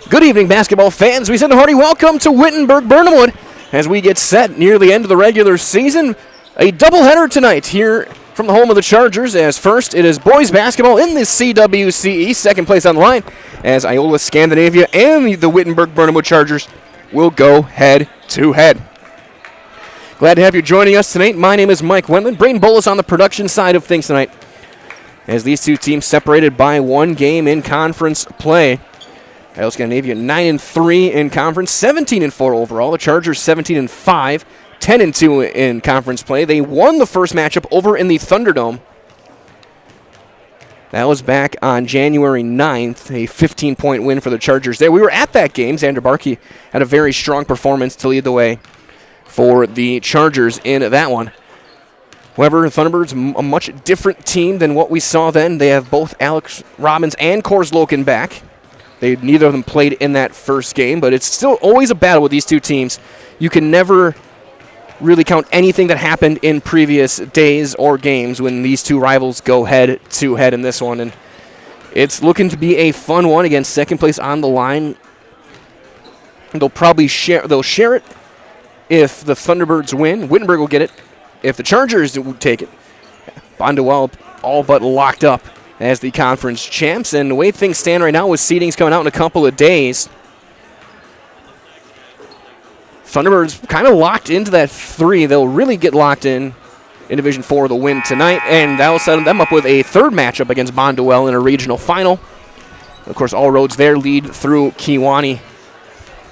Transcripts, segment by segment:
Good evening, basketball fans. We send a hearty welcome to Wittenberg-Birnamwood as we get set near the end of the regular season. A doubleheader tonight here from the home of the Chargers, as first it is boys basketball in the CWCE, second place on the line, as Iola-Scandinavia and the Wittenberg-Birnamwood Chargers will go head-to-head. Glad to have you joining us tonight. My name is Mike Wendland. Braden Bolus on the production side of things tonight, as these two teams separated by one game in conference play. Iola-Scandinavia 9-3 in conference, 17-4 overall. The Chargers 17-5, 10-2 in conference play. They won the first matchup over in the Thunderdome. That was back on January 9th, a 15-point win for the Chargers there. We were at that game. Xander Barkey had a very strong performance to lead the way for the Chargers in that one. However, Thunderbird's a much different team than what we saw then. They have both Alex Robbins and Kors Loken back. Neither of them played in that first game, but it's still always a battle with these two teams. You can never really count anything that happened in previous days or games when these two rivals go head-to-head in this one. And it's looking to be a fun one. Again, second place on the line. They'll probably share it if the Thunderbirds win. Wittenberg will get it if the Chargers take it. Bondwell all but locked up as the conference champs. And the way things stand right now with seedings coming out in a couple of days, Thunderbirds kind of locked into that 3. They'll really get locked in Division 4 the win tonight, and that'll set them up with a third matchup against Bondwell in a regional final. Of course, all roads there lead through Kewanee.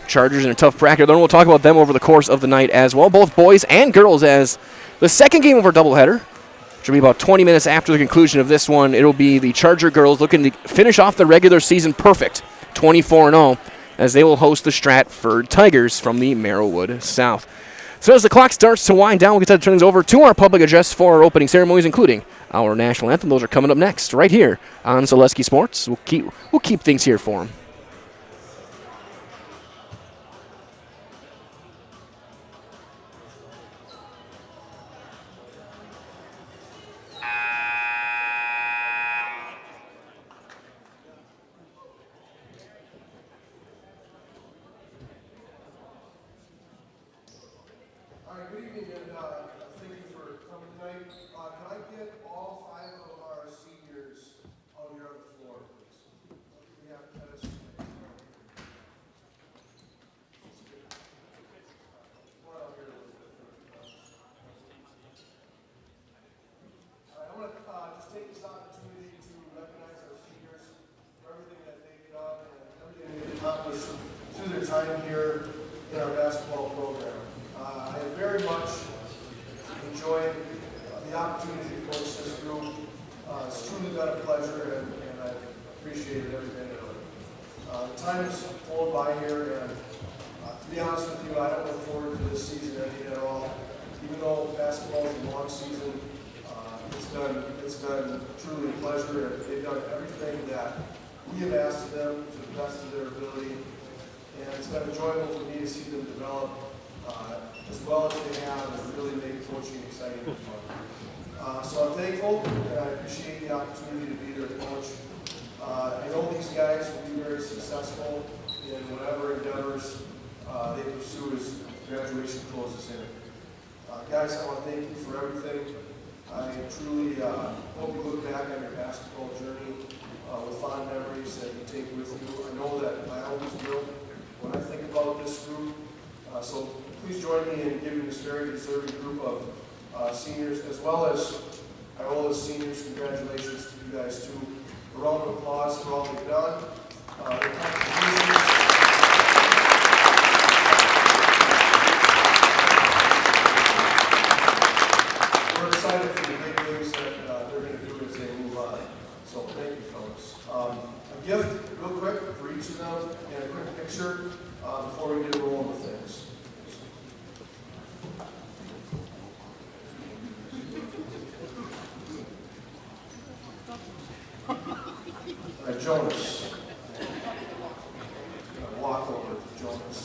Chargers in a tough bracket. Then we'll talk about them over the course of the night as well, both boys and girls, as the second game of our doubleheader, which will be about 20 minutes after the conclusion of this one. It'll be the Charger girls looking to finish off the regular season perfect, 24-0, as they will host the Stratford Tigers from the Merrillwood South. So as the clock starts to wind down, we'll get to turn things over to our public address for our opening ceremonies, including our national anthem. Those are coming up next, right here on Zaleski Sports. We'll keep things here for them. Through their time here in our basketball program. I have very much enjoyed the opportunity to coach this group. It's truly been a pleasure, and I've appreciated every minute of it. The time has flown by here, and to be honest with you, I don't look forward to this season ending at all. Even though basketball is a long season, it's been truly a pleasure, and they've done everything that we have asked of them to the best of their ability. And it's been enjoyable for me to see them develop as well as they have, and really make coaching exciting and fun. So I'm thankful, and I appreciate the opportunity to be their coach. I know these guys will be very successful in whatever endeavors they pursue as graduation closes in. Guys, I want to thank you for everything. I truly hope you look back on your basketball journey with fond memories that you take with you. I know that I always will when I think about this group. So please join me in giving this very deserving group of seniors, as well as Iola's seniors, congratulations to you guys too. A round of applause for all they've done. Their contributions. We're excited for the big things that they're going to do as they move on. So thank you, fellas. A gift, real quick, for each of them, and a quick picture before we get rolling with things. All right, Jonas. Walk over to Jonas.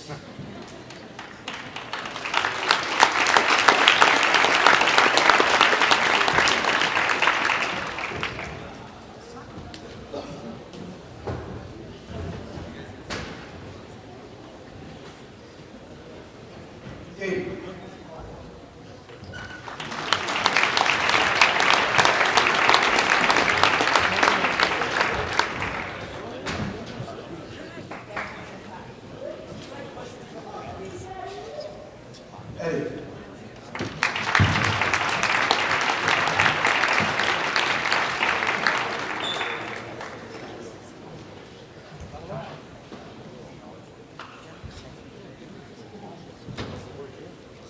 Katie. Eddie.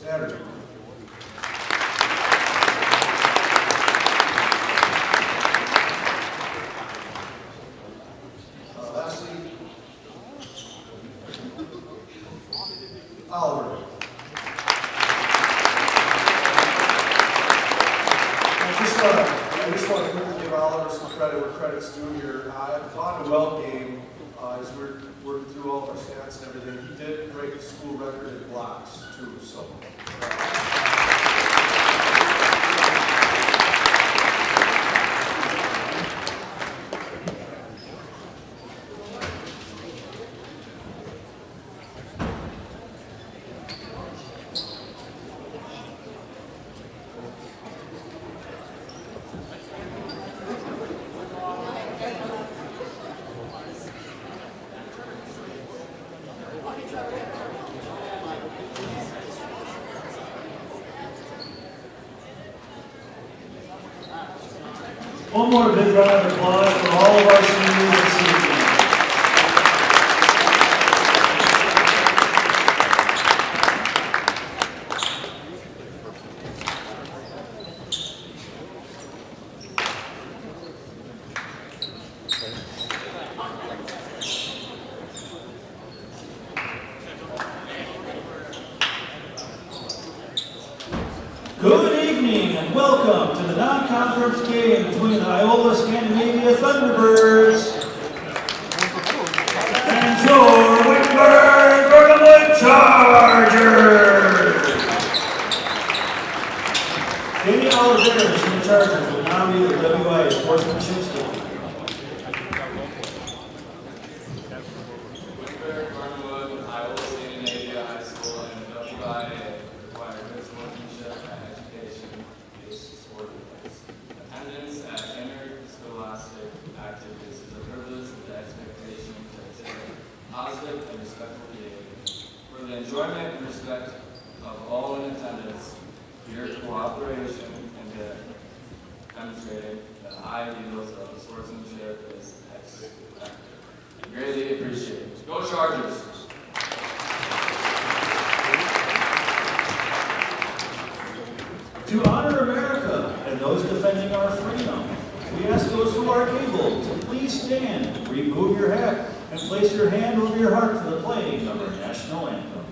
Saturday. Lastly, Oliver. I just want to quickly give Oliver some credit where credit's due here. At the Bond Well game, as we're working through all of our stats and everything, he did break the school record in blocks too. So. One more big round of applause for all of our seniors this evening. Good evening and welcome to the non-conference game between the Iola-Scandinavia Thunderbirds and your Wittenberg-Birnamwood Chargers. Jamie Oliveira from the Chargers will now read the WIAA sportsmanship skill. Wittenberg-Birnamwood, Iola-Scandinavia High School, and WIAA require good sportsmanship and education-based sport events. Attendance at interscholastic activities is a privilege with the expectation to exhibit positive and respectful behavior. For the enjoyment and respect of all in attendance, your cooperation and demonstrating the high ideals of sportsmanship is expected. Greatly appreciated. Go Chargers! To honor America and those defending our freedom, we ask those who are able to please stand, remove your hat, and place your hand over your heart for the playing of our national anthem.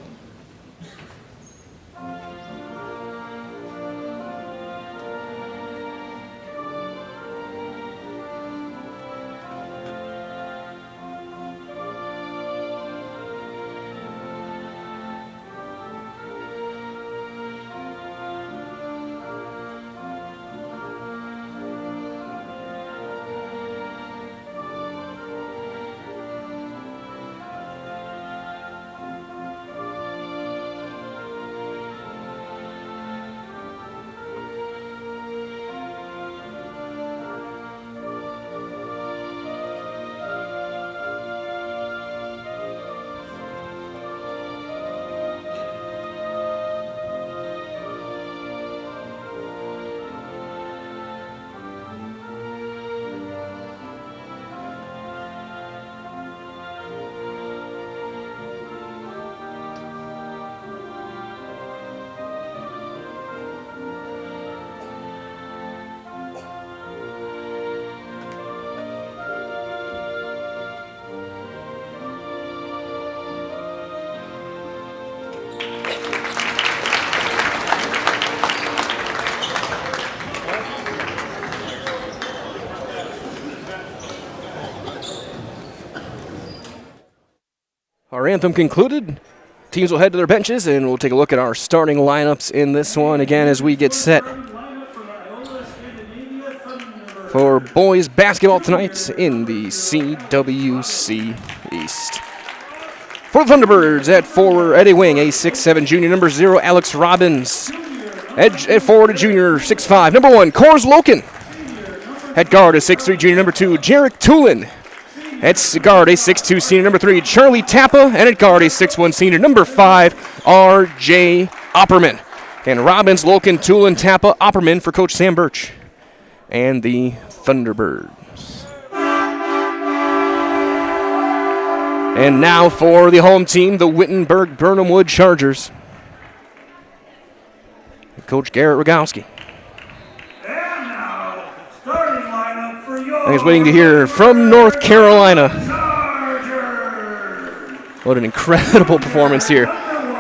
Our anthem concluded. Teams will head to their benches, and we'll take a look at our starting lineups in this one again as we get set for boys basketball tonight in the CWC East. For the Thunderbirds at forward, at a wing, a 6'7" junior, number 0, Alex Robbins. At forward, a junior, 6'5", number 1, Cors Loken. At guard, a 6'3" junior, number 2, Jarek Tulin. At guard, a 6'2" senior, number 3, Charlie Tappa. And at guard, a 6'1" senior, number 5, R.J. Opperman. And Robbins, Loken, Tulin, Tappa, Opperman for Coach Sam Birch and the Thunderbirds. And now for the home team, the Wittenberg-Birnamwood Chargers. Coach Garrett Rogowski. And now, starting lineup for your He's waiting to hear from North Carolina. Chargers. What an incredible performance here.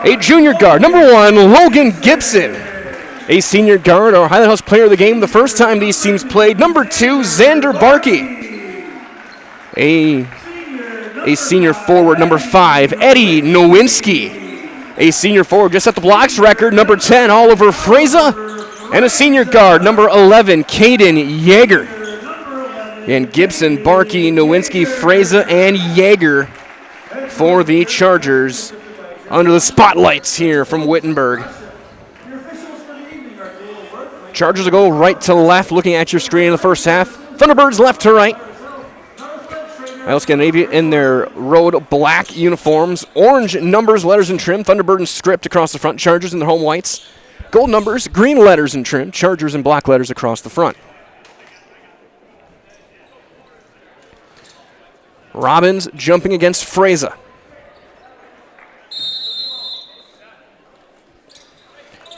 A junior guard, number 1, Logan Gibson. A senior guard, our Highland House player of the game the first time these teams played, number 2, Xander Barkey. A senior forward, number 5, Eddie Nowinski. A senior forward just set the blocks record, number 10, Oliver Freza. And a senior guard, number 11, Caden Yeager. And Gibson, Barkey, Nowinski, Freza, and Yeager for the Chargers under the spotlights here from Wittenberg. Chargers will go right to left, looking at your screen in the first half. Thunderbirds left to right. Iola-Scandinavia in their road black uniforms, orange numbers, letters, and trim. Thunderbird and script across the front. Chargers in their home whites. Gold numbers, green letters and trim. Chargers in black letters across the front. Robbins jumping against Freza.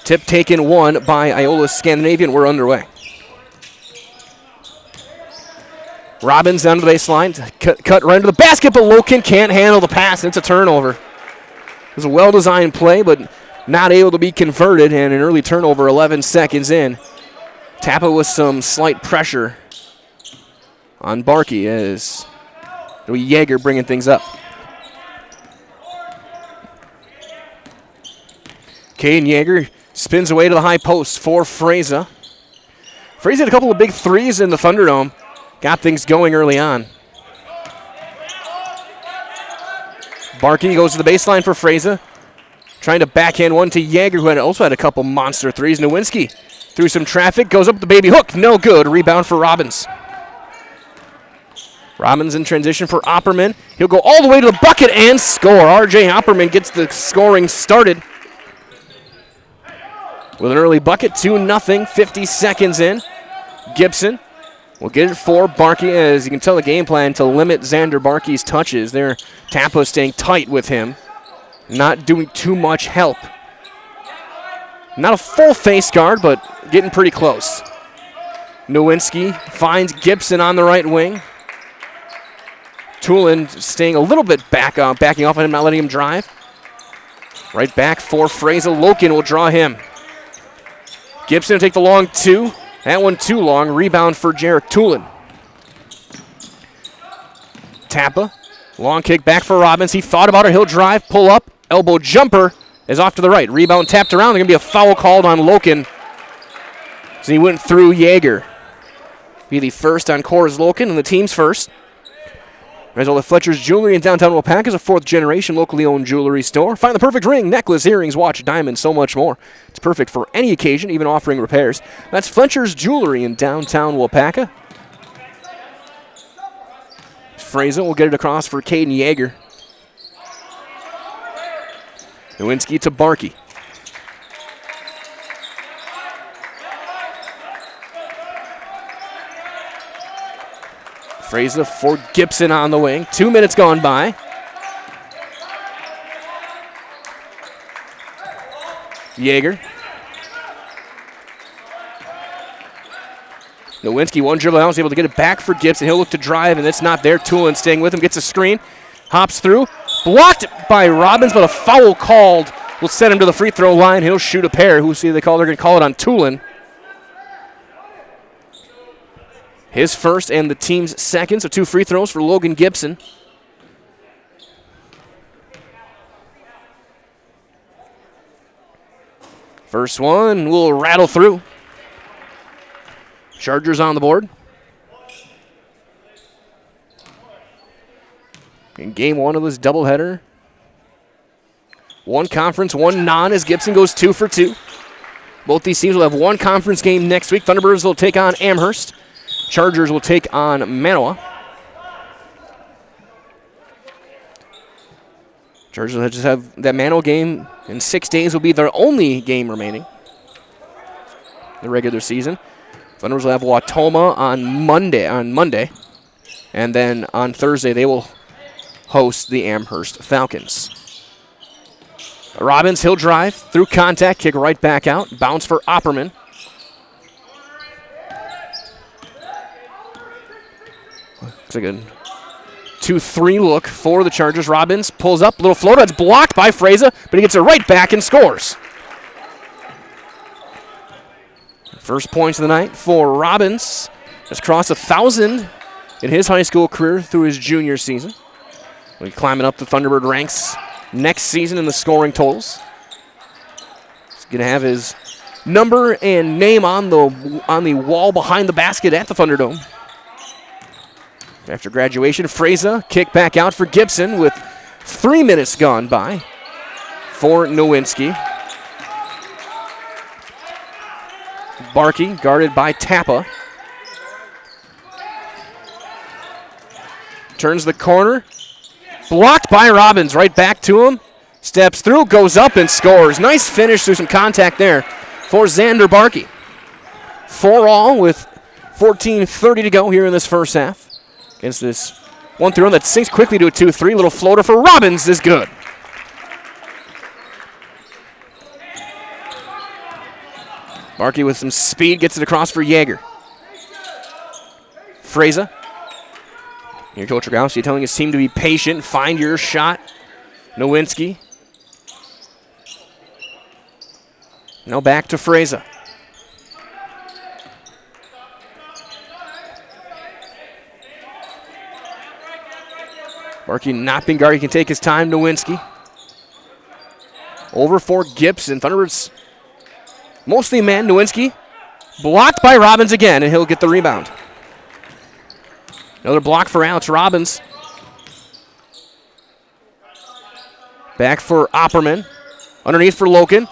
Tip taken 1 by Iola-Scandinavia, and we're underway. Robbins down to the baseline, cut right into the basket, but Loken can't handle the pass, and it's a turnover. It was a well-designed play, but not able to be converted, and an early turnover 11 seconds in. Tappa with some slight pressure on Barkey as Yeager bringing things up. Caden Yeager spins away to the high post for Freza. Freza had a couple of big threes in the Thunderdome. Got things going early on. Barkey goes to the baseline for Freza. Trying to backhand one to Yeager, who also had a couple monster threes. Nowinski through some traffic, goes up the baby hook. No good. Rebound for Robbins. Robbins in transition for Opperman. He'll go all the way to the bucket and score. R.J. Opperman gets the scoring started with an early bucket, 2-0, 50 seconds in. Gibson will get it for Barkey, as you can tell the game plan to limit Xander Barkey's touches. There, Tappa staying tight with him, not doing too much help. Not a full face guard, but getting pretty close. Nowinski finds Gibson on the right wing. Tulin staying a little bit backing off on him, not letting him drive. Right back for Freza. Loken will draw him. Gibson will take the long 2. That one too long. Rebound for Jarek Tulin. Tappa. Long kick back for Robbins. He thought about it. He'll drive, pull up. Elbow jumper is off to the right. Rebound tapped around. There's going to be a foul called on Loken. So he went through Yeager. Be the first on Cors Loken and the team's first. All Fletcher's Jewelry in downtown Waupaca is a 4th-generation locally owned jewelry store. Find the perfect ring, necklace, earrings, watch, diamond, so much more. It's perfect for any occasion, even offering repairs. That's Fletcher's Jewelry in downtown Waupaca. Freza will get it across for Caden Yeager. Nowinski to Barkey. Freza for Gibson on the wing. 2 minutes gone by. Yeager. Nowinski, one dribble out, was able to get it back for Gibson. He'll look to drive, and it's not there. Tulin staying with him, gets a screen, hops through. Blocked by Robbins, but a foul called will send him to the free throw line. He'll shoot a pair. Who see they call? They're going to call it on Tulin. His first and the team's second, so 2 free throws for Logan Gibson. First one will rattle through. Chargers on the board. In game 1 of this doubleheader, One conference, one non, as Gibson goes 2 for 2. Both these teams will have one conference game next week. Thunderbirds will take on Amherst. Chargers will take on Manawa. Chargers will just have that Manawa game in 6 days. Will be their only game remaining in the regular season. Thunderbirds will have Wautoma on Monday. And then on Thursday, they will host the Amherst Falcons. Robbins, he'll drive through contact, kick right back out. Bounce for Opperman. Looks like a 2-3 look for the Chargers. Robbins pulls up, little floater. That's blocked by Fraza, but he gets it right back and scores. First points of the night for Robbins. Has crossed 1,000 in his high school career through his junior season. We'll be climbing up the Thunderbird ranks next season in the scoring totals. He's going to have his number and name on the wall behind the basket at the Thunderdome. After graduation, Fraza kick back out for Gibson with 3 minutes gone by for Nowinski. Barkey guarded by Tappa. Turns the corner. Blocked by Robbins, right back to him. Steps through, goes up and scores. Nice finish through some contact there for Xander Barkey. 4-all with 14:30 to go here in this first half. Against this 1-3 that sinks quickly to a 2-3. Little floater for Robbins is good. Barkey with some speed gets it across for Yeager. Fraza. Here, Coach Rogowski telling his team to be patient. Find your shot. Nowinski. Now back to Fraza. Barkey not being guarded. He can take his time. Nowinski. Over for Gibson. Thunderbirds mostly man. Nowinski. Blocked by Robbins again, and he'll get the rebound. Another block for Alex Robbins. Back for Opperman. Underneath for Loken.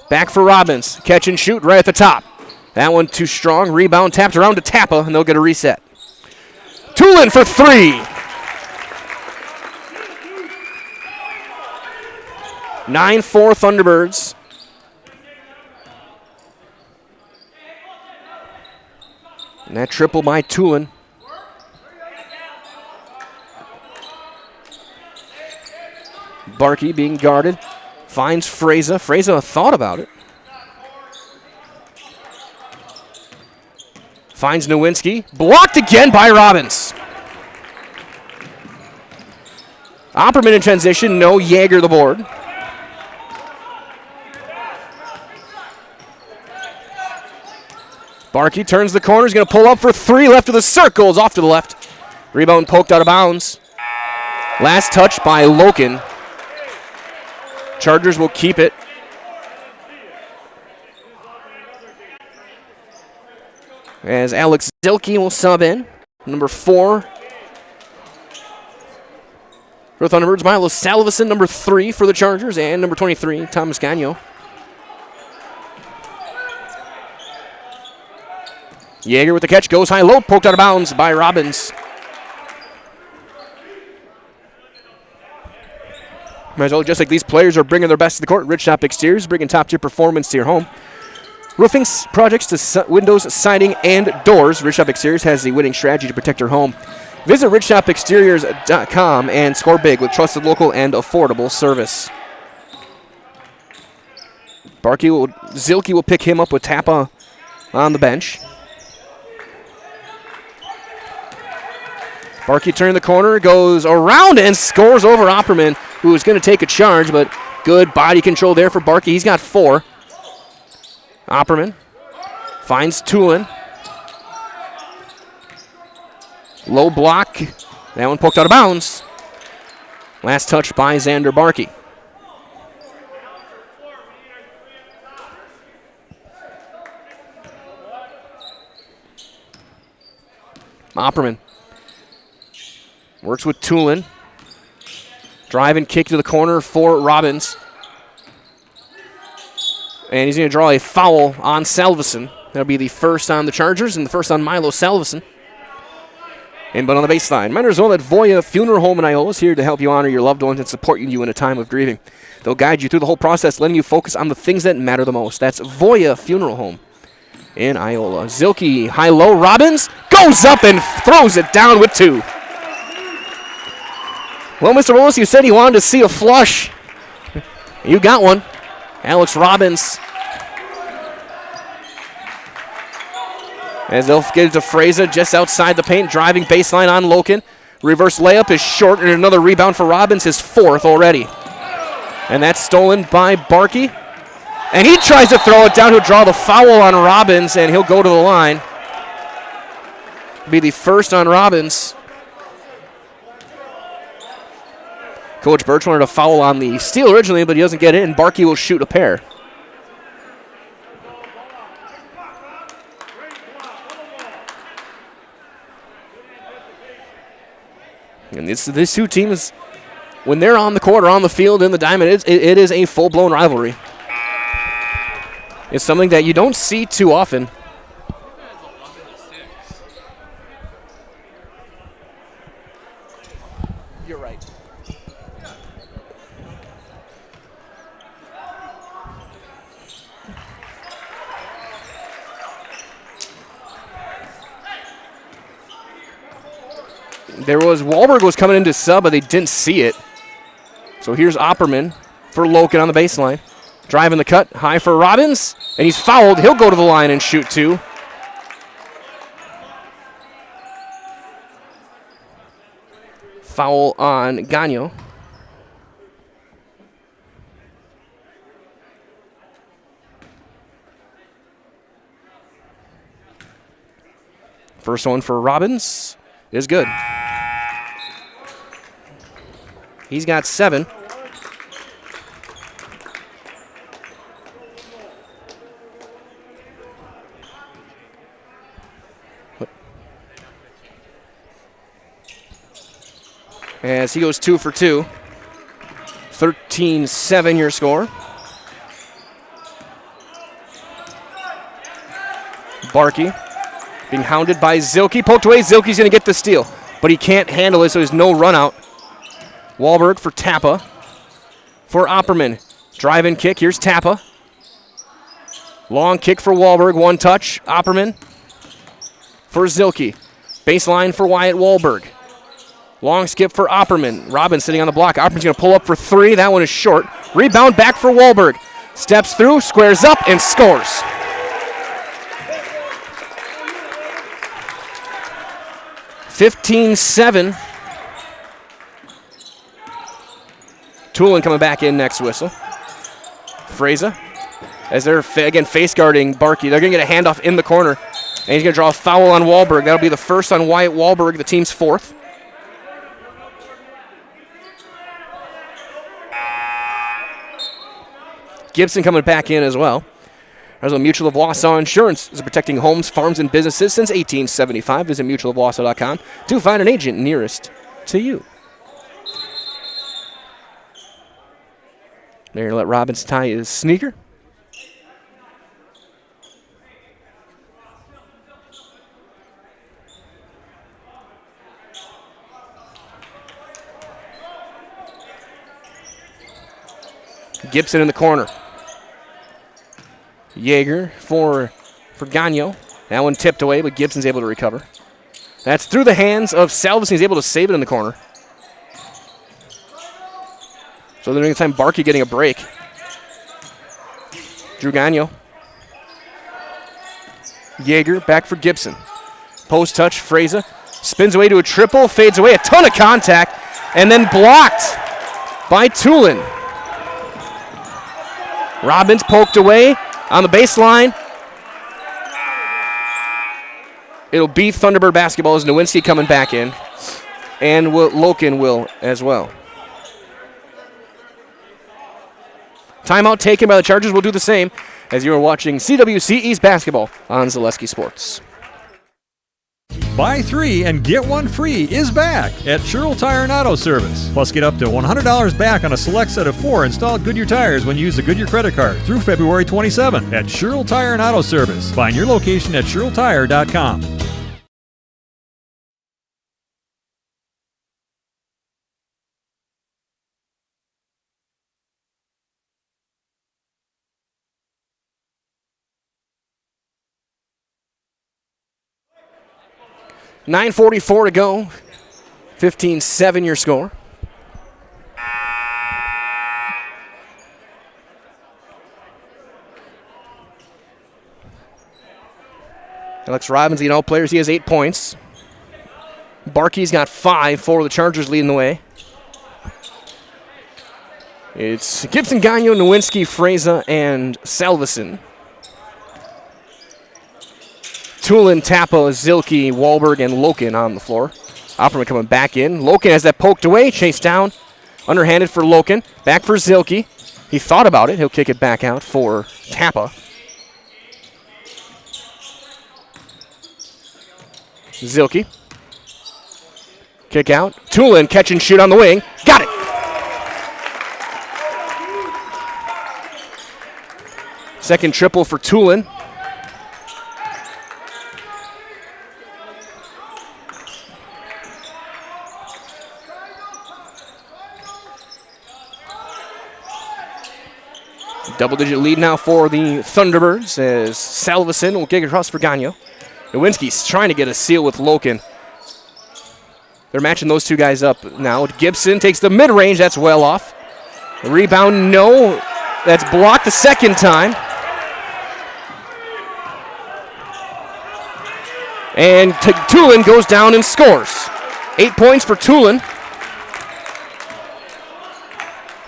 Back for Robbins. Catch and shoot right at the top. That one too strong. Rebound tapped around to Tappa, and they'll get a reset. Tulin for 3. 9-4 Thunderbirds. And that triple by Tulin. Barkey being guarded. Finds Fraza. Fraza thought about it. Finds Nowinski. Blocked again by Robbins. Opperman in transition. No. Yeager the board. Barkey turns the corner. He's going to pull up for 3. Left of the circle. Is off to the left. Rebound poked out of bounds. Last touch by Loken. Chargers will keep it. As Alex Zilke will sub in. Number 4 for the Thunderbirds. Milo Salveson, number 3 for the Chargers. And number 23, Thomas Gagnon. Yeager with the catch. Goes high low. Poked out of bounds by Robbins. Might as well, just like these players are bringing their best to the court. Rich Shop Exteriors, bringing top-tier performance to your home. Roofing projects to windows, siding, and doors. Rich Shop Exteriors has the winning strategy to protect your home. Visit richshopexteriors.com and score big with trusted local and affordable service. Zilke will pick him up with Tappa on the bench. Barkey turned the corner, goes around and scores over Opperman, who is going to take a charge, but good body control there for Barkey. He's got 4. Opperman finds Tulin. Low block. That one poked out of bounds. Last touch by Xander Barkey. Opperman works with Tulin. Drive and kick to the corner for Robbins. And he's going to draw a foul on Salveson. That'll be the first on the Chargers and the first on Milo Salveson. Inbound on the baseline. Reminders all that Voya Funeral Home in Iola is here to help you honor your loved ones and support you in a time of grieving. They'll guide you through the whole process, letting you focus on the things that matter the most. That's Voya Funeral Home in Iola. Zilke, high-low. Robbins goes up and throws it down with 2. Well, Mr. Willis, you said you wanted to see a flush. You got one. Alex Robbins. As they'll get it to Freza just outside the paint, driving baseline on Loken. Reverse layup is short, and another rebound for Robbins, his 4th already. And that's stolen by Barkey. And he tries to throw it down. He'll draw the foul on Robbins, and he'll go to the line. Be the first on Robbins. Coach Birch wanted a foul on the steal originally, but he doesn't get it, and Barkey will shoot a pair. And this two teams, when they're on the court or on the field in the diamond, it is a full-blown rivalry. It's something that you don't see too often. You're right. Wahlberg was coming into sub, but they didn't see it. So here's Opperman for Loken on the baseline. Driving the cut, high for Robbins, and he's fouled. He'll go to the line and shoot 2. Foul on Gagno. First one for Robbins is good. He's got 7. As he goes 2 for 2. 13-7 your score. Barkey being hounded by Zilke. Poked away. Zilke's going to get the steal, but he can't handle it, so there's no run out. Wahlberg for Tappa. For Opperman. Drive and kick. Here's Tappa. Long kick for Wahlberg. 1 touch. Opperman for Zilke. Baseline for Wyatt Wahlberg. Long skip for Opperman. Robbins sitting on the block. Opperman's going to pull up for 3. That one is short. Rebound back for Wahlberg. Steps through, squares up, and scores. (15-7). Tulin coming back in next whistle. Freza, as they're again face guarding Barkey. They're going to get a handoff in the corner, and he's going to draw a foul on Wahlberg. That'll be the first on Wyatt Wahlberg, the team's 4th. Gibson coming back in as well. Arizona Mutual of Wausau Insurance is protecting homes, farms, and businesses since 1875. Visit mutualofwausau.com to find an agent nearest to you. They're going to let Robbins tie his sneaker. Gibson in the corner. Yeager for Gagno. That one tipped away, but Gibson's able to recover. That's through the hands of Salveson. He's able to save it in the corner. So they're doing the time Barkey getting a break. Drew Gagno. Yeager back for Gibson. Post touch, Freza. Spins away to a triple, fades away. A ton of contact, and then blocked by Tulin. Robbins poked away on the baseline. It'll be Thunderbird basketball as Nowinski coming back in. And Loken will as well. Timeout taken by the Chargers. Will do the same as you are watching CWC East basketball on Zaleski Sports. Buy 3 and get 1 free is back at Sherrill Tire and Auto Service. Plus, get up to $100 back on a select set of 4 installed Goodyear tires when you use the Goodyear credit card through February 27 at Sherrill Tire and Auto Service. Find your location at SherrillTire.com. .9:44 to go. 15-7 your score. Alex Robbins leading all players. He has 8 points. Barkey's got 5 for the Chargers leading the way. It's Gibson, Gagnon, Nowinski, Freza, and Salveson. Tulin, Tappa, Zilke, Wahlberg, and Loken on the floor. Opperman coming back in. Loken has that poked away, chased down. Underhanded for Loken. Back for Zilke. He thought about it. He'll kick it back out for Tappa. Zilke. Kick out. Tulin, catch and shoot on the wing. Got it! Second triple for Tulin. Double-digit lead now for the Thunderbirds as Salveson will kick across for Gagnon. Nowinski's trying to get a seal with Loken. They're matching those two guys up now. Gibson takes the mid-range. That's well off. The rebound, no. That's blocked the second time. And Tulin goes down and scores. 8 points for Tulin.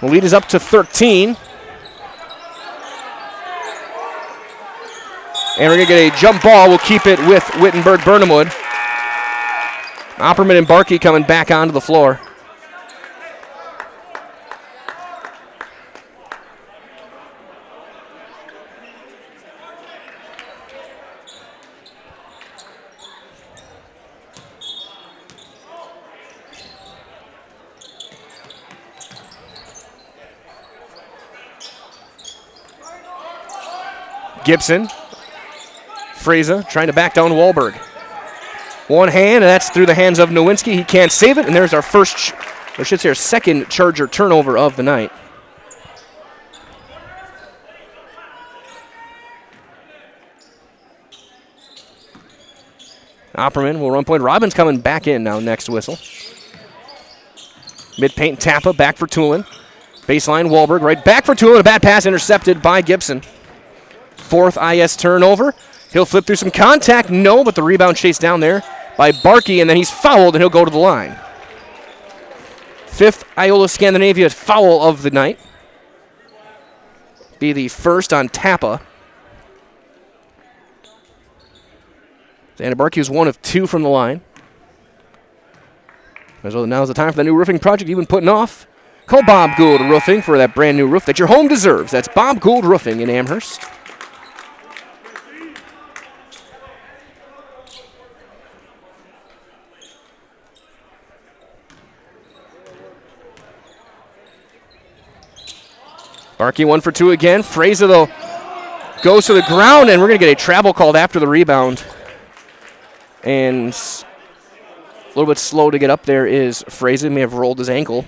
The lead is up to 13. And we're going to get a jump ball. We'll keep it with Wittenberg-Birnamwood. Opperman and Barkey coming back onto the floor. Gibson. Freza trying to back down Wahlberg. One hand, and that's through the hands of Nowinski. He can't save it, and there's our second Charger turnover of the night. Opperman will run point. Robbins coming back in now, next whistle. Mid-paint Tappa, back for Tulin. Baseline Wahlberg, right back for Tulin. A bad pass intercepted by Gibson. Fourth IS turnover. He'll flip through some contact. No, but the rebound chased down there by Barkey, and then he's fouled, and he'll go to the line. Fifth Iola-Scandinavia foul of the night. Be the first on Tappa. Xander Barkey was 1 of 2 from the line. So now's the time for the new roofing project you've been putting off. Call Bob Gould Roofing for that brand new roof that your home deserves. That's Bob Gould Roofing in Amherst. Barkey 1 for 2 again. Freza, though, goes to the ground, and we're going to get a travel called after the rebound. And a little bit slow to get up there is Freza. May have rolled his ankle.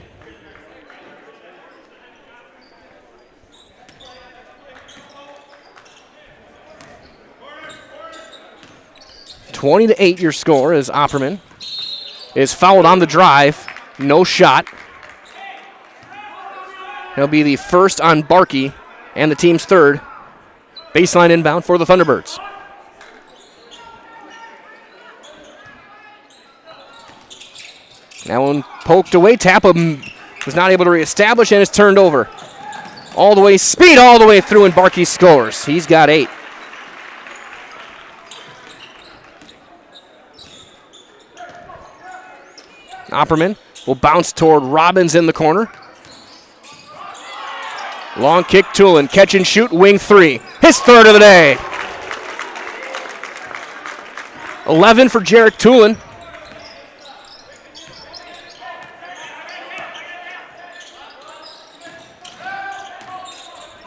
(20-8) your score as Opperman is fouled on the drive. No shot. He'll be the first on Barkey and the team's third. Baseline inbound for the Thunderbirds. That one poked away. Tappa was not able to reestablish and is turned over. All the way, speed all the way through, and Barkey scores. He's got 8. Opperman will bounce toward Robbins in the corner. Long kick, Tulin. Catch and shoot, wing 3. His third of the day. 11 for Jarek Tulin.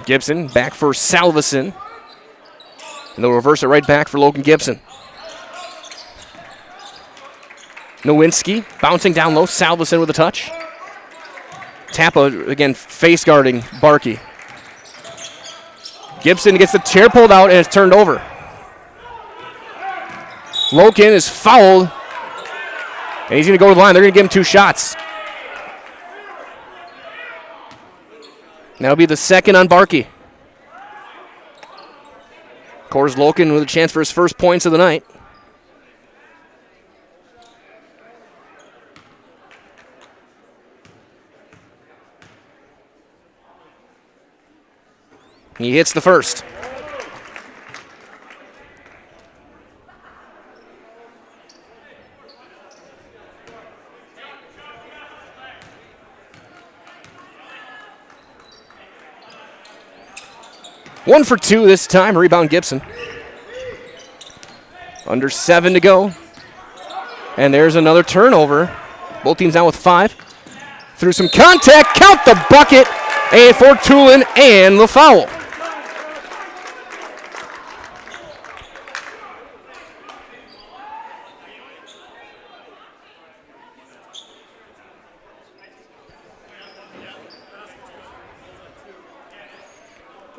Gibson back for Salveson. And they'll reverse it right back for Logan Gibson. Nowinski bouncing down low. Salveson with a touch. Tappa again face guarding Barkey. Gibson gets the chair pulled out and it's turned over. Loken is fouled. And he's going to go to the line. They're going to give him 2 shots. That'll be the second on Barkey. Coors Loken with a chance for his first points of the night. He hits the first. One for 2 this time. Rebound Gibson. Under 7 to go. And there's another turnover. Both teams out with 5. Through some contact. Count the bucket. And for Tulin and the foul.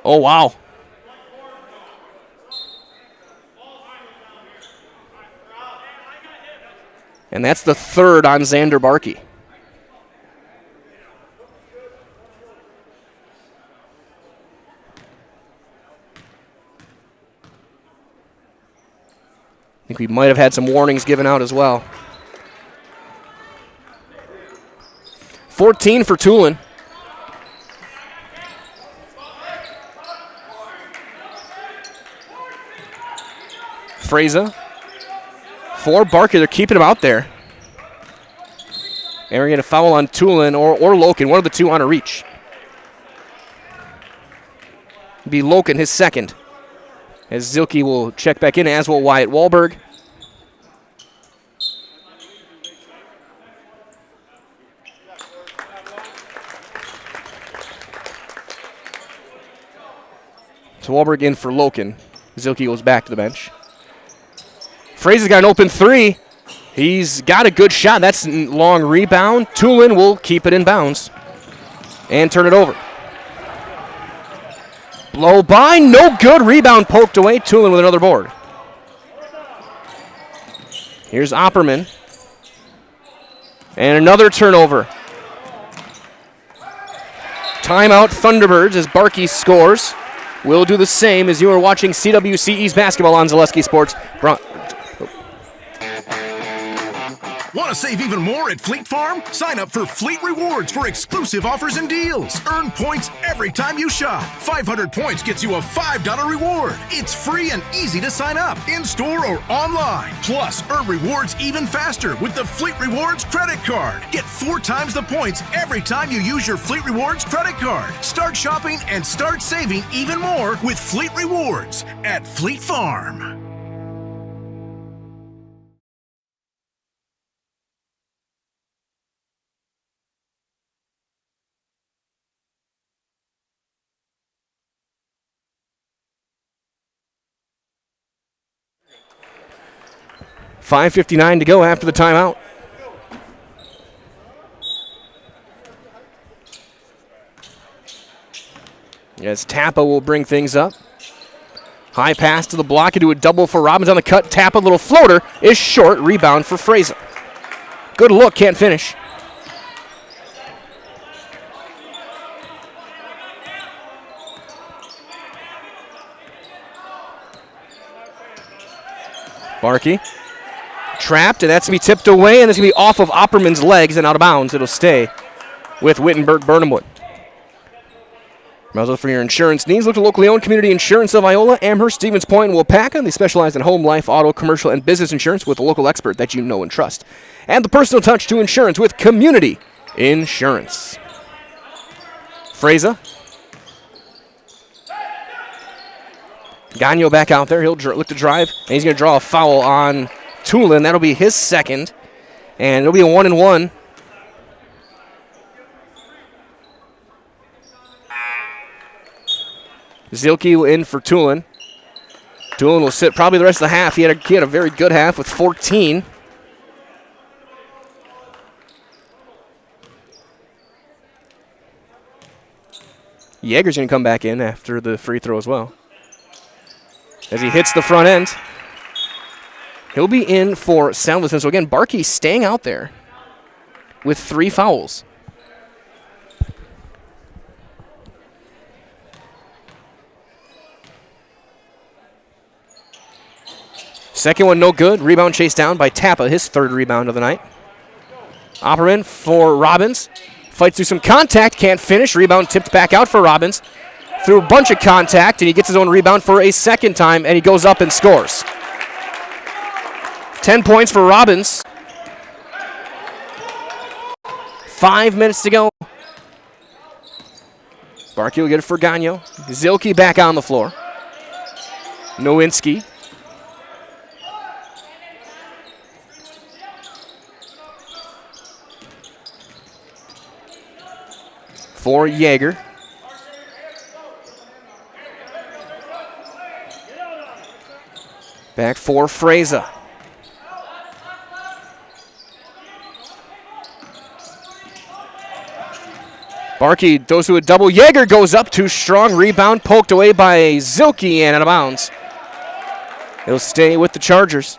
Oh, wow. And that's the third on Xander Barkey. I think we might have had some warnings given out as well. 14 for Tulin. Freza for Barkey. They're keeping him out there. And we're going to foul on Tulin or Loken. One of the two on a reach. Be Loken, his second. As Zilke will check back in, as will Wyatt Wahlberg. So Wahlberg in for Loken. Zilke goes back to the bench. Fraser's got an open 3. He's got a good shot. That's a long rebound. Tulin will keep it in bounds and turn it over. Blow by, no good. Rebound poked away. Tulin with another board. Here's Opperman. And another turnover. Timeout Thunderbirds as Barkey scores. We'll do the same as you are watching CWC East basketball on Zaleski Sports. Want to save even more at Fleet Farm? Sign up for Fleet Rewards for exclusive offers and deals. Earn points every time you shop. 500 points gets you a $5 reward. It's free and easy to sign up, in-store or online. Plus, earn rewards even faster with the Fleet Rewards credit card. Get 4 times the points every time you use your Fleet Rewards credit card. Start shopping and start saving even more with Fleet Rewards at Fleet Farm. .5:59 to go after the timeout. As Tappa will bring things up. High pass to the block into a double for Robbins on the cut. Tappa, little floater, is short. Rebound for Fraser. Good look, can't finish. Barkey. Trapped, and that's going to be tipped away, and it's going to be off of Opperman's legs and out of bounds. It'll stay with Wittenberg-Birnamwood. Also, for your insurance needs, look to locally owned Community Insurance of Iola, Amherst, Stevens Point, and Wapaka. They specialize in home, life, auto, commercial, and business insurance with a local expert that you know and trust. And the personal touch to insurance with Community Insurance. Freza. Gagno back out there. He'll look to drive, and he's going to draw a foul on Tulin. That'll be his second, and it'll be a 1-1. Zielke in for Tulin. Tulin will sit probably the rest of the half. He had a very good half with 14. Yeager's going to come back in after the free throw as well. As he hits the front end, he'll be in for Salveson. So again, Barkey staying out there with 3 fouls. Second one no good. Rebound chased down by Tappa, his 3rd rebound of the night. Opperman for Robbins. Fights through some contact, can't finish. Rebound tipped back out for Robbins. Through a bunch of contact, and he gets his own rebound for a second time, and he goes up and scores. 10 points for Robbins. 5 minutes to go. Barkey will get it for Gagno. Zielke back on the floor. Nowinski. For Yeager. Back for Freza. Barkey goes to a double. Yeager goes up too strong. Rebound poked away by Zielke and out of bounds. It'll stay with the Chargers.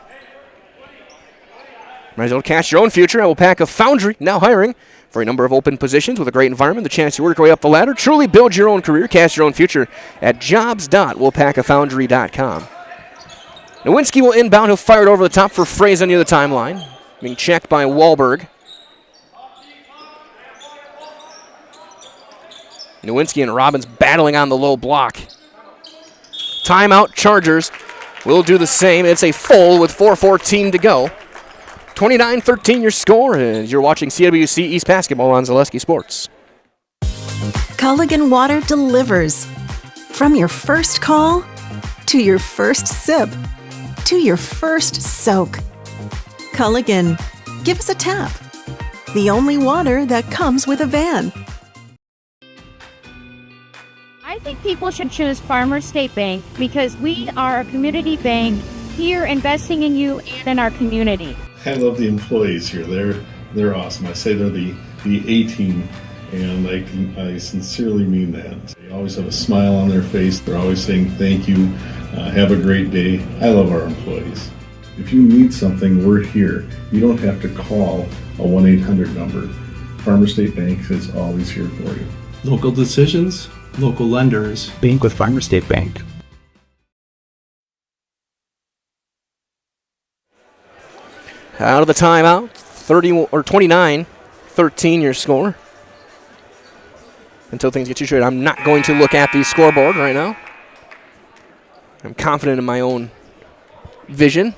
Might as well catch your own future. Iowa-Paca Foundry now hiring for a number of open positions with a great environment, the chance to work your way up the ladder. Truly build your own career. Cast your own future at jobs.iowa-pacafoundry.com. Nowinski will inbound. He'll fire it over the top for Freza near the timeline. Being checked by Wahlberg. Nowinski and Robbins battling on the low block. Timeout. Chargers will do the same. It's a full with 4:14 to go. 29-13 your score, and you're watching CWC East Basketball on Zaleski Sports. Culligan Water delivers. From your first call, to your first sip, to your first soak. Culligan, give us a tap. The only water that comes with a van. I think people should choose Farmers State Bank because we are a community bank here investing in you and in our community. I love the employees here. They're awesome. I say they're the A-team, and I sincerely mean that. They always have a smile on their face. They're always saying thank you, have a great day. I love our employees. If you need something, we're here. You don't have to call a 1-800 number. Farmer State Bank is always here for you. Local decisions, local lenders. Bank with Farmer State Bank. Out of the timeout, 29-13 your score. Until things get too straight, I'm not going to look at the scoreboard right now. I'm confident in my own vision.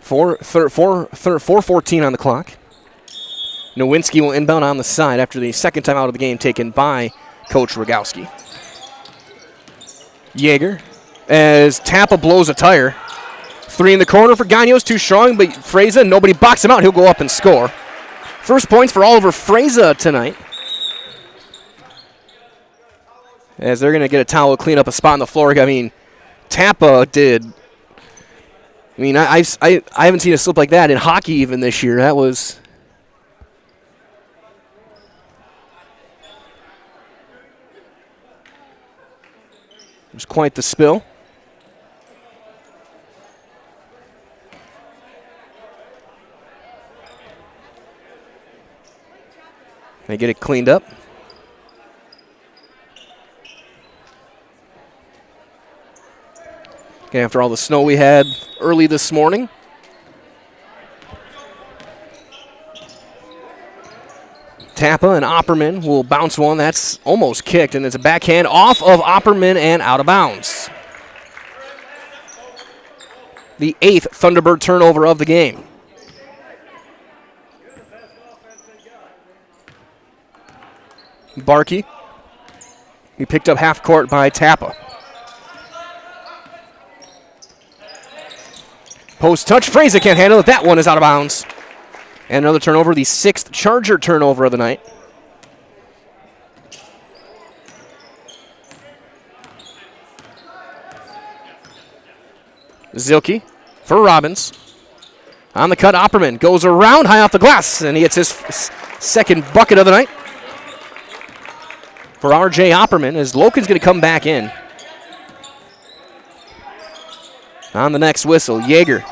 Four 4:14 on the clock. Nowinski will inbound on the side after the second time out of the game taken by Coach Rogowski. Yeager, as Tappa blows a tire. 3 in the corner for Gagno's too strong, but Freza, nobody box him out. He'll go up and score. First points for Oliver Freza tonight. As they're going to get a towel to clean up a spot on the floor. I mean, Tappa did. I mean, I haven't seen a slip like that in hockey even this year. That was. It was quite the spill. They get it cleaned up. Okay, after all the snow we had early this morning. Tappa and Opperman will bounce one. That's almost kicked, and it's a backhand off of Opperman and out of bounds. The 8th Thunderbird turnover of the game. Barkey He picked up half court by Tappa. Post touch, Freza can't handle it. That one is out of bounds. And another turnover, the 6th Charger turnover of the night. Zilke for Robbins. On the cut, Opperman goes around, high off the glass, and he gets his second bucket of the night. For R.J. Opperman, as Loken's going to come back in. On the next whistle, Yeager.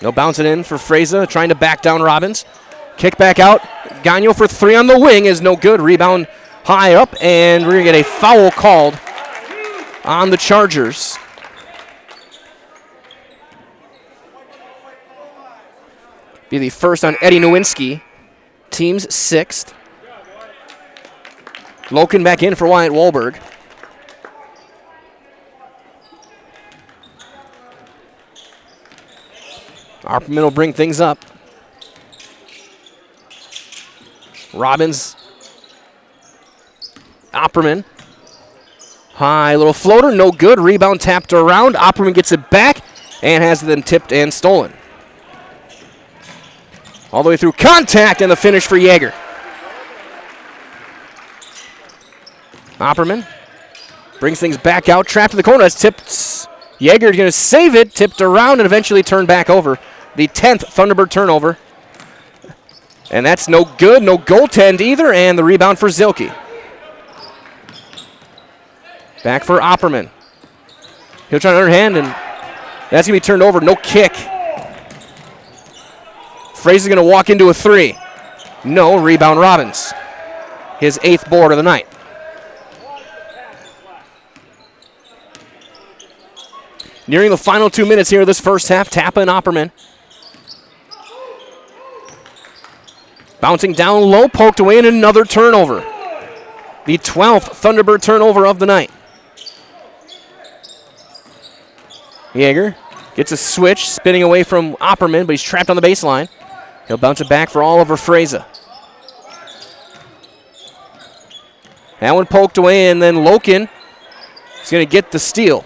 He'll bounce it in for Freza, trying to back down Robbins. Kick back out. Gagno for 3 on the wing is no good. Rebound high up, and we're going to get a foul called on the Chargers. Be the first on Eddie Nowinski. Team's 6th. Loken back in for Wyatt Wahlberg. Opperman will bring things up. Robbins. Opperman. High little floater, no good. Rebound tapped around. Opperman gets it back and has it then tipped and stolen. All the way through contact and the finish for Yeager. Opperman brings things back out. Trapped in the corner. That's tipped. Yeager going to save it. Tipped around and eventually turned back over. The 10th Thunderbird turnover. And that's no good. No goaltend either. And the rebound for Zilke. Back for Opperman. He'll try to underhand, and that's going to be turned over. No kick. Fraser's going to walk into a 3. No, rebound Robbins. His 8th board of the night. Nearing the final 2 minutes here of this first half, Tappa and Opperman. Bouncing down low, poked away, and another turnover. The 12th Thunderbird turnover of the night. Yeager gets a switch, spinning away from Opperman, but he's trapped on the baseline. He'll bounce it back for Oliver Freza. That one poked away, and then Loken is going to get the steal.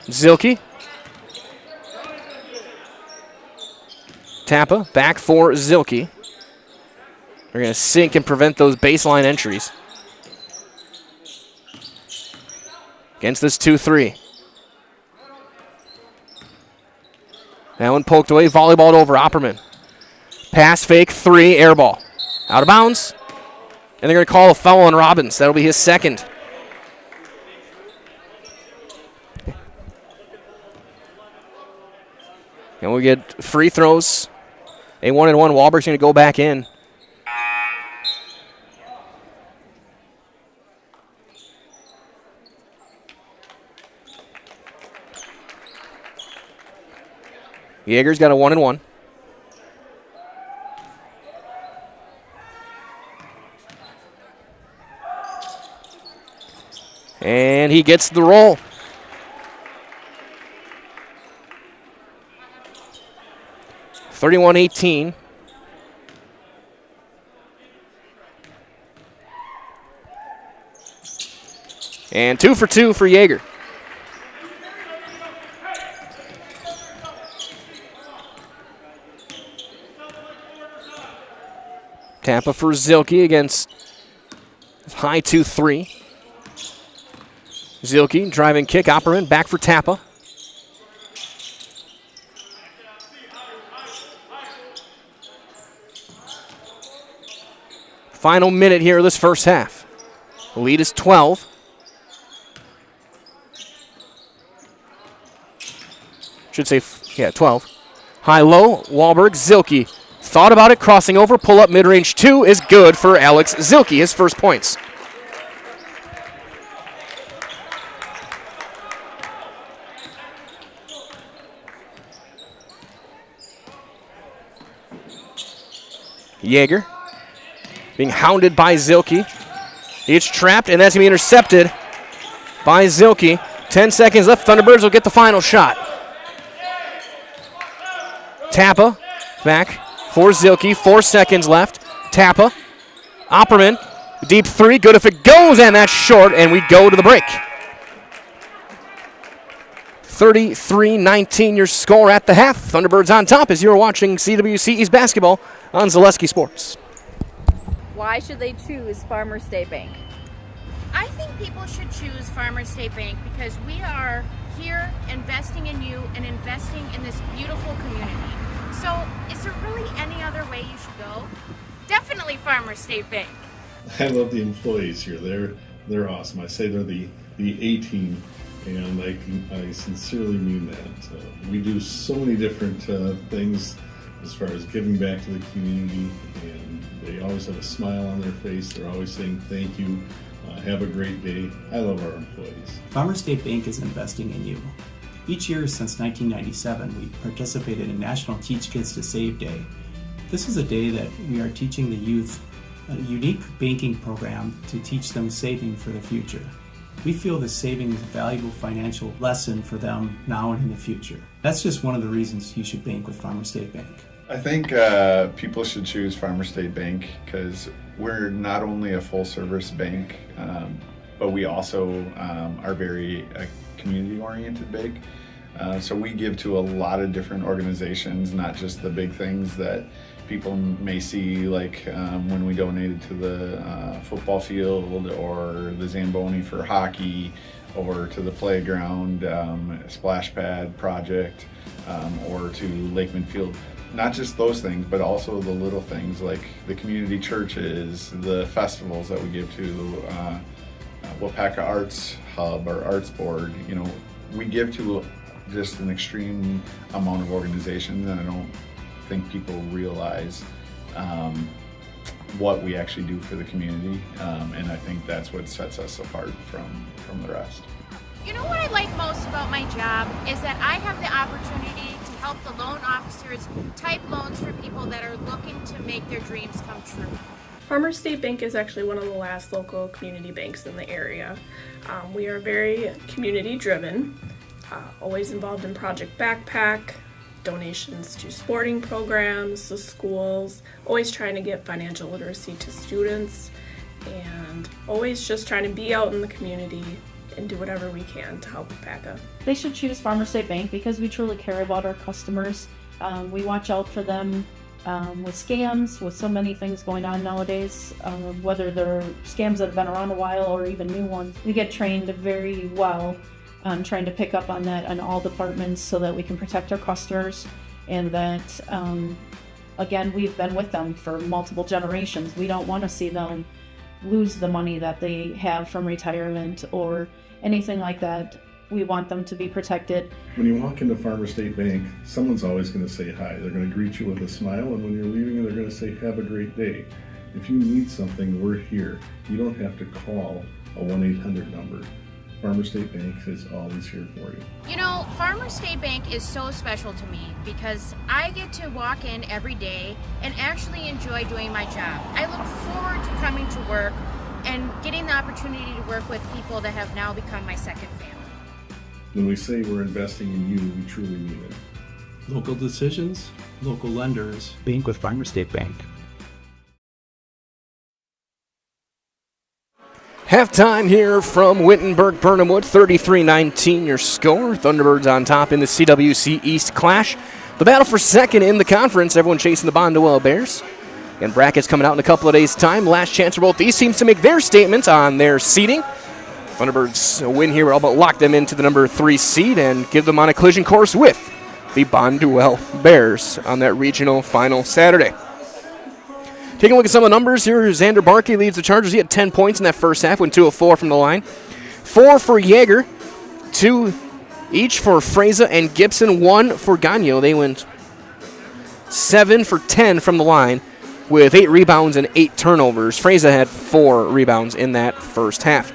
Zilke. Tappa back for Zilke. They're going to sink and prevent those baseline entries. Against this 2-3. That one poked away, volleyballed over Opperman. Pass fake, 3, air ball. Out of bounds. And they're going to call a foul on Robbins. That'll be his 2nd. And we get free throws. A 1-1. Wahlberg's going to go back in. Yeager's got a 1-1. And he gets the roll. (31-18). And 2 for 2 for Yeager. Tappa for Zilke against high 2-3. Zilke driving kick. Opperman back for Tappa. Final minute here of this first half. The lead is 12. Should say, 12. High-low, Wahlberg, Zilke. Thought about it, crossing over, pull-up, mid-range 2 is good for Alex Zilke, his first points. Yeager being hounded by Zilke. It's trapped, and that's going to be intercepted by Zilke. 10 seconds left. Thunderbirds will get the final shot. Tappa back for Zilke. 4 seconds left. Tappa. Opperman. Deep three. Good if it goes, and that's short, and we go to the break. 33-19 your score at the half. Thunderbirds on top as you're watching CWC East basketball on Zaleski Sports. Why should they choose Farmers State Bank? I think people should choose Farmers State Bank because we are here investing in you and investing in this beautiful community. So is there really any other way you should go? Definitely Farmers State Bank. I love the employees here. They're awesome. I say they're the A team, and I sincerely mean that. We do so many different things as far as giving back to the community, and they always have a smile on their face. They're always saying thank you. Have a great day. I love our employees. Farmers State Bank is investing in you. Each year since 1997, we've participated in National Teach Kids to Save Day. This is a day that we are teaching the youth a unique banking program to teach them saving for the future. We feel this saving is a valuable financial lesson for them now and in the future. That's just one of the reasons you should bank with Farmers State Bank. I think people should choose Farmers State Bank because we're not only a full-service bank, but we also are very community-oriented bank. So we give to a lot of different organizations, not just the big things that people may see, like when we donated to the football field or the Zamboni for hockey, or to the playground, splash pad project, or to Lakeman Field. Not just those things, but also the little things like the community churches, the festivals that we give to, the Wapaka Arts Hub or Arts Board. You know, we give to just an extreme amount of organizations, and I don't think people realize what we actually do for the community, and I think that's what sets us apart from the rest. You know what I like most about my job is that I have the opportunity to help the loan officers type loans for people that are looking to make their dreams come true. Farmers State Bank is actually one of the last local community banks in the area. We are very community driven, always involved in Project Backpack, donations to sporting programs, the schools, always trying to get financial literacy to students, and always just trying to be out in the community and do whatever we can to help Wapaka. They should choose Farmers State Bank because we truly care about our customers. We watch out for them with scams, with so many things going on nowadays, whether they're scams that have been around a while or even new ones. We get trained very well on trying to pick up on that in all departments so that we can protect our customers, and that, again, we've been with them for multiple generations. We don't want to see them lose the money that they have from retirement or anything like that. We want them to be protected. When you walk into Farmers State Bank, someone's always going to say hi. They're going to greet you with a smile, and when you're leaving, they're going to say, have a great day. If you need something, we're here. You don't have to call a 1-800 number. Farmers State Bank is always here for you. You know, Farmers State Bank is so special to me because I get to walk in every day and actually enjoy doing my job. I look forward to coming to work and getting the opportunity to work with people that have now become my second family. When we say we're investing in you, we truly mean it. Local decisions, local lenders. Bank with Farmers State Bank. Halftime here from Wittenberg-Birnamwood, 33-19 your score. Thunderbirds on top in the CWC East Clash. The battle for second in the conference, everyone chasing the Bondwell Bears. And brackets coming out in a couple of days' time. Last chance for both these teams to make their statements on their seeding. Thunderbirds win here will all but lock them into the number 3 seed and give them on a collision course with the Bondwell Bears on that regional final Saturday. Taking a look at some of the numbers here, Xander Barkey leads the Chargers. He had 10 points in that first half, went 2 of 4 from the line. 4 for Yeager, 2 each for Freza and Gibson, 1 for Gagno. They went 7 for 10 from the line with 8 rebounds and 8 turnovers. Freza had 4 rebounds in that first half.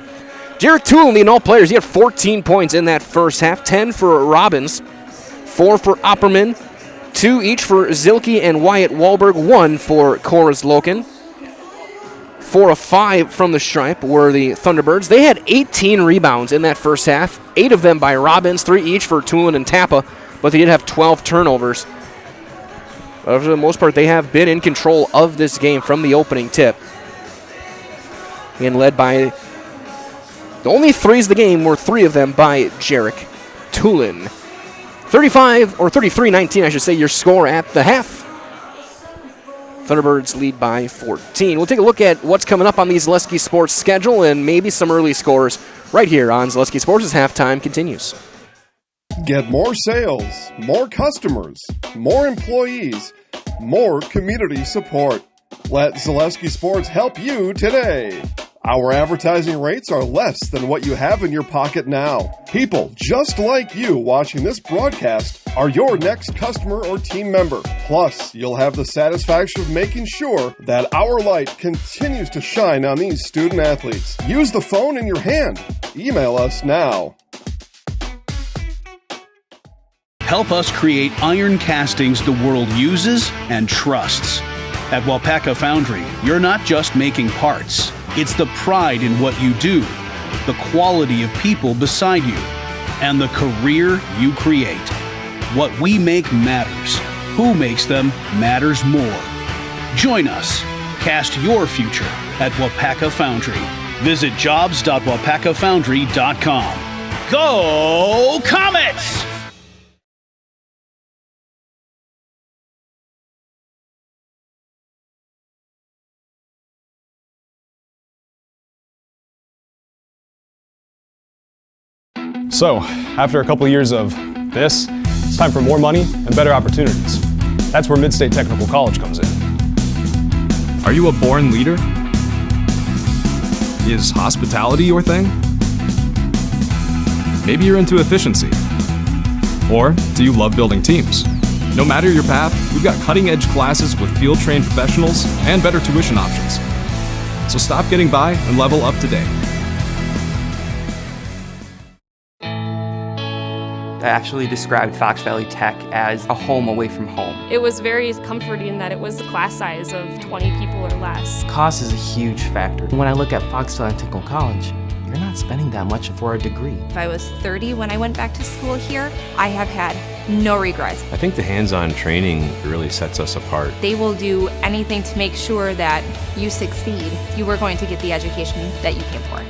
Jared Toole leading all players. He had 14 points in that first half, 10 for Robbins, 4 for Opperman, 2 each for Zilke and Wyatt Wahlberg, 1 for Koras Loken. 4 of 5 from the stripe were the Thunderbirds. They had 18 rebounds in that first half, 8 of them by Robbins, 3 each for Tulin and Tappa, but they did have 12 turnovers. But for the most part, they have been in control of this game from the opening tip. And led by the only threes of the game were 3 of them by Jarek Tulin. 33-19, I should say, your score at the half. Thunderbirds lead by 14. We'll take a look at what's coming up on the Zaleski Sports schedule and maybe some early scores right here on Zaleski Sports as halftime continues. Get more sales, more customers, more employees, more community support. Let Zaleski Sports help you today. Our advertising rates are less than what you have in your pocket now. People just like you watching this broadcast are your next customer or team member. Plus, you'll have the satisfaction of making sure that our light continues to shine on these student athletes. Use the phone in your hand. Email us now. Help us create iron castings the world uses and trusts. At Wapaka Foundry, you're not just making parts. It's the pride in what you do, the quality of people beside you, and the career you create. What we make matters. Who makes them matters more. Join us. Cast your future at Wapaka Foundry. Visit jobs.wapakafoundry.com. Go Comets! So, after a couple years of this, it's time for more money and better opportunities. That's where Mid-State Technical College comes in. Are you a born leader? Is hospitality your thing? Maybe you're into efficiency. Or do you love building teams? No matter your path, we've got cutting-edge classes with field-trained professionals and better tuition options. So stop getting by and level up today. I actually described Fox Valley Tech as a home away from home. It was very comforting that it was a class size of 20 people or less. Cost is a huge factor. When I look at Fox Valley Technical College, you're not spending that much for a degree. If I was 30 when I went back to school here, I have had no regrets. I think the hands-on training really sets us apart. They will do anything to make sure that you succeed. You are going to get the education that you came for.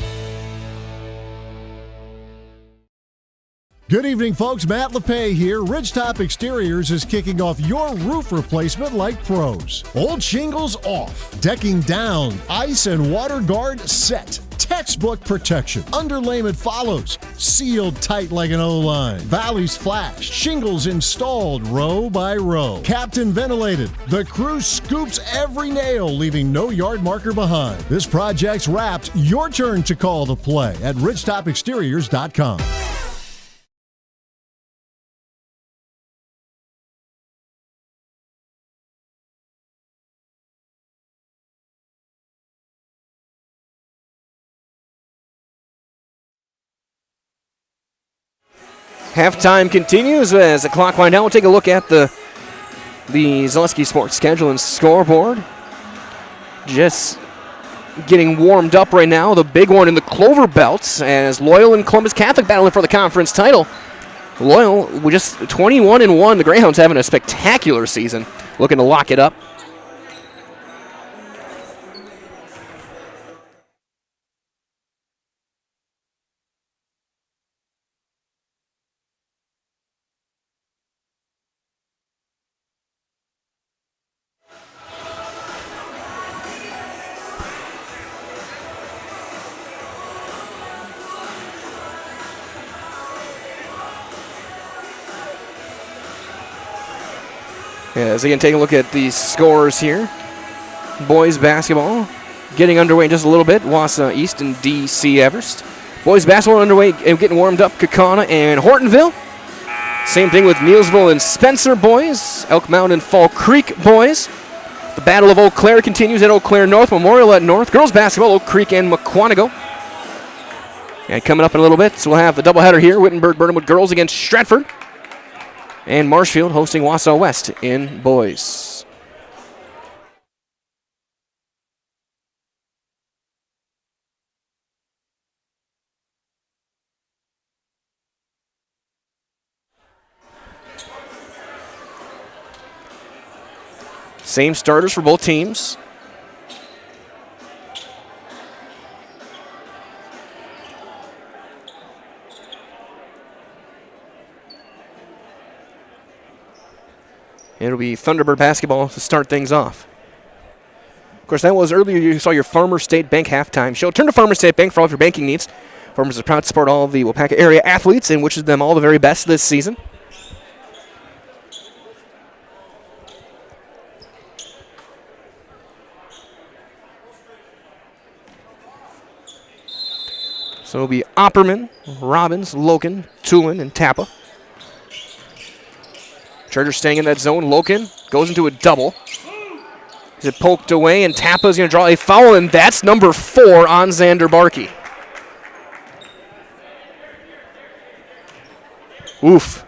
Good evening, folks. Matt LePay here. Ridgetop Exteriors is kicking off your roof replacement like pros. Old shingles off, decking down, ice and water guard set. Textbook protection. Underlayment follows. Sealed tight like an O-line. Valleys flashed. Shingles installed row by row. Captain ventilated. The crew scoops every nail, leaving no yard marker behind. This project's wrapped. Your turn to call the play at ridgetopexteriors.com. Halftime continues as the clock winds down. We'll take a look at the Zaleski Sports schedule and scoreboard. Just getting warmed up right now. The big one in the Clover Belts as Loyal and Columbus Catholic battling for the conference title. Loyal, with just 21-1. The Greyhounds having a spectacular season, looking to lock it up. As again, take a look at the scores here. Boys basketball getting underway in just a little bit. Wausau East and DC Everest. Boys basketball underway and getting warmed up. Kaukauna and Hortonville. Same thing with Neilsville and Spencer boys. Elk Mountain and Fall Creek boys. The Battle of Eau Claire continues at Eau Claire North. Memorial at North. Girls basketball, Oak Creek and Mukwonago. And coming up in a little bit, so we'll have the doubleheader here. Wittenberg-Birnamwood girls against Stratford. And Marshfield hosting Wausau West in boys. Same starters for both teams. It'll be Thunderbird basketball to start things off. Of course, that was earlier you saw your Farmers State Bank halftime show. Turn to Farmers State Bank for all of your banking needs. Farmers is proud to support all of the Wapaka area athletes and wishes them all the very best this season. So it'll be Opperman, Robbins, Loken, Tulin, and Tappa. Chargers staying in that zone. Loken goes into a double. Is it poked away, and Tappa's going to draw a foul, and that's number 4 on Xander Barkey. Oof.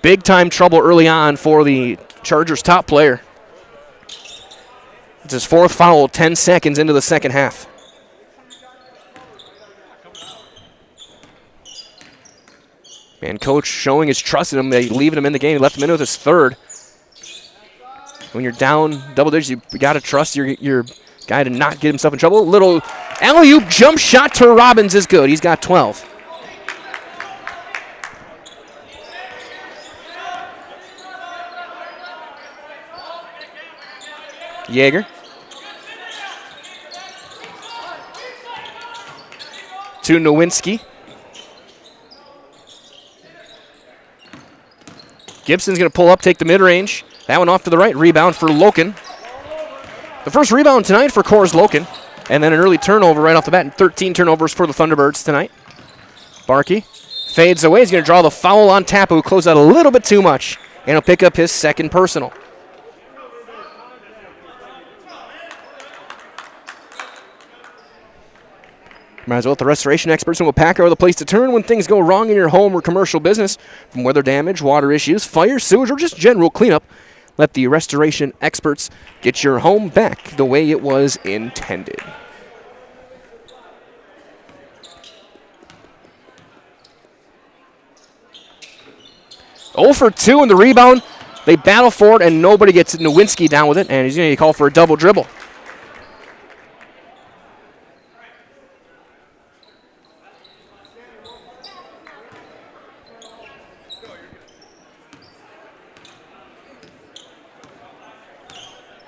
Big time trouble early on for the Chargers' top player. It's his 4th foul, 10 seconds into the second half. And coach showing his trust in him. They leaving him in the game. He left him in with his 3rd. When you're down double digits, you got to trust your guy to not get himself in trouble. Little alley-oop jump shot to Robbins is good. He's got 12. Yeager. To Nowinski. Gibson's going to pull up, take the mid-range. That one off to the right. Rebound for Loken. The first rebound tonight for Coors Loken. And then an early turnover right off the bat. And 13 turnovers for the Thunderbirds tonight. Barkey fades away. He's going to draw the foul on Tappa, who closed out a little bit too much. And he'll pick up his 2nd personal. Might as well, the restoration experts in Wapaka are the place to turn when things go wrong in your home or commercial business. From weather damage, water issues, fire, sewage, or just general cleanup, let the restoration experts get your home back the way it was intended. Oh for 2 in the rebound. They battle for it, and nobody gets Nowinski down with it, and he's going to call for a double dribble.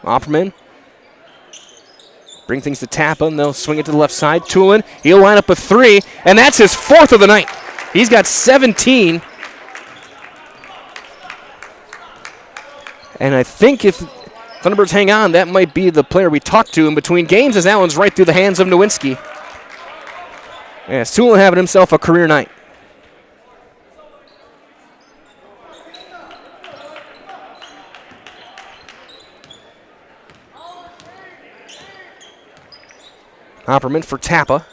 Opperman bring things to Tappa, and they'll swing it to the left side. Tulin, he'll line up a 3, and that's his 4th of the night. He's got 17. And I think if Thunderbirds hang on, that might be the player we talked to in between games, as that one's right through the hands of Nowinski. Yes, Tulin having himself a career night. Opperman for Tappa.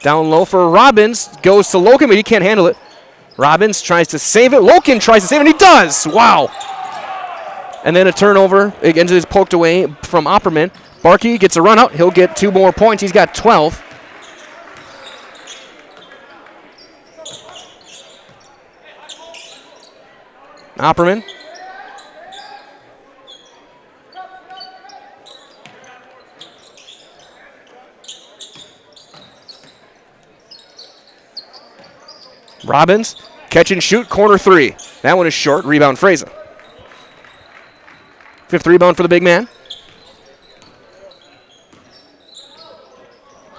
Down low for Robbins. Goes to Loken, but he can't handle it. Robbins tries to save it. Loken tries to save it, and he does! Wow! And then a turnover. Again, is poked away from Opperman. Barkey gets a run out. He'll get 2 more points. He's got 12. Opperman. Robbins, catch and shoot, corner 3. That one is short. Rebound, Fraser. 5th rebound for the big man.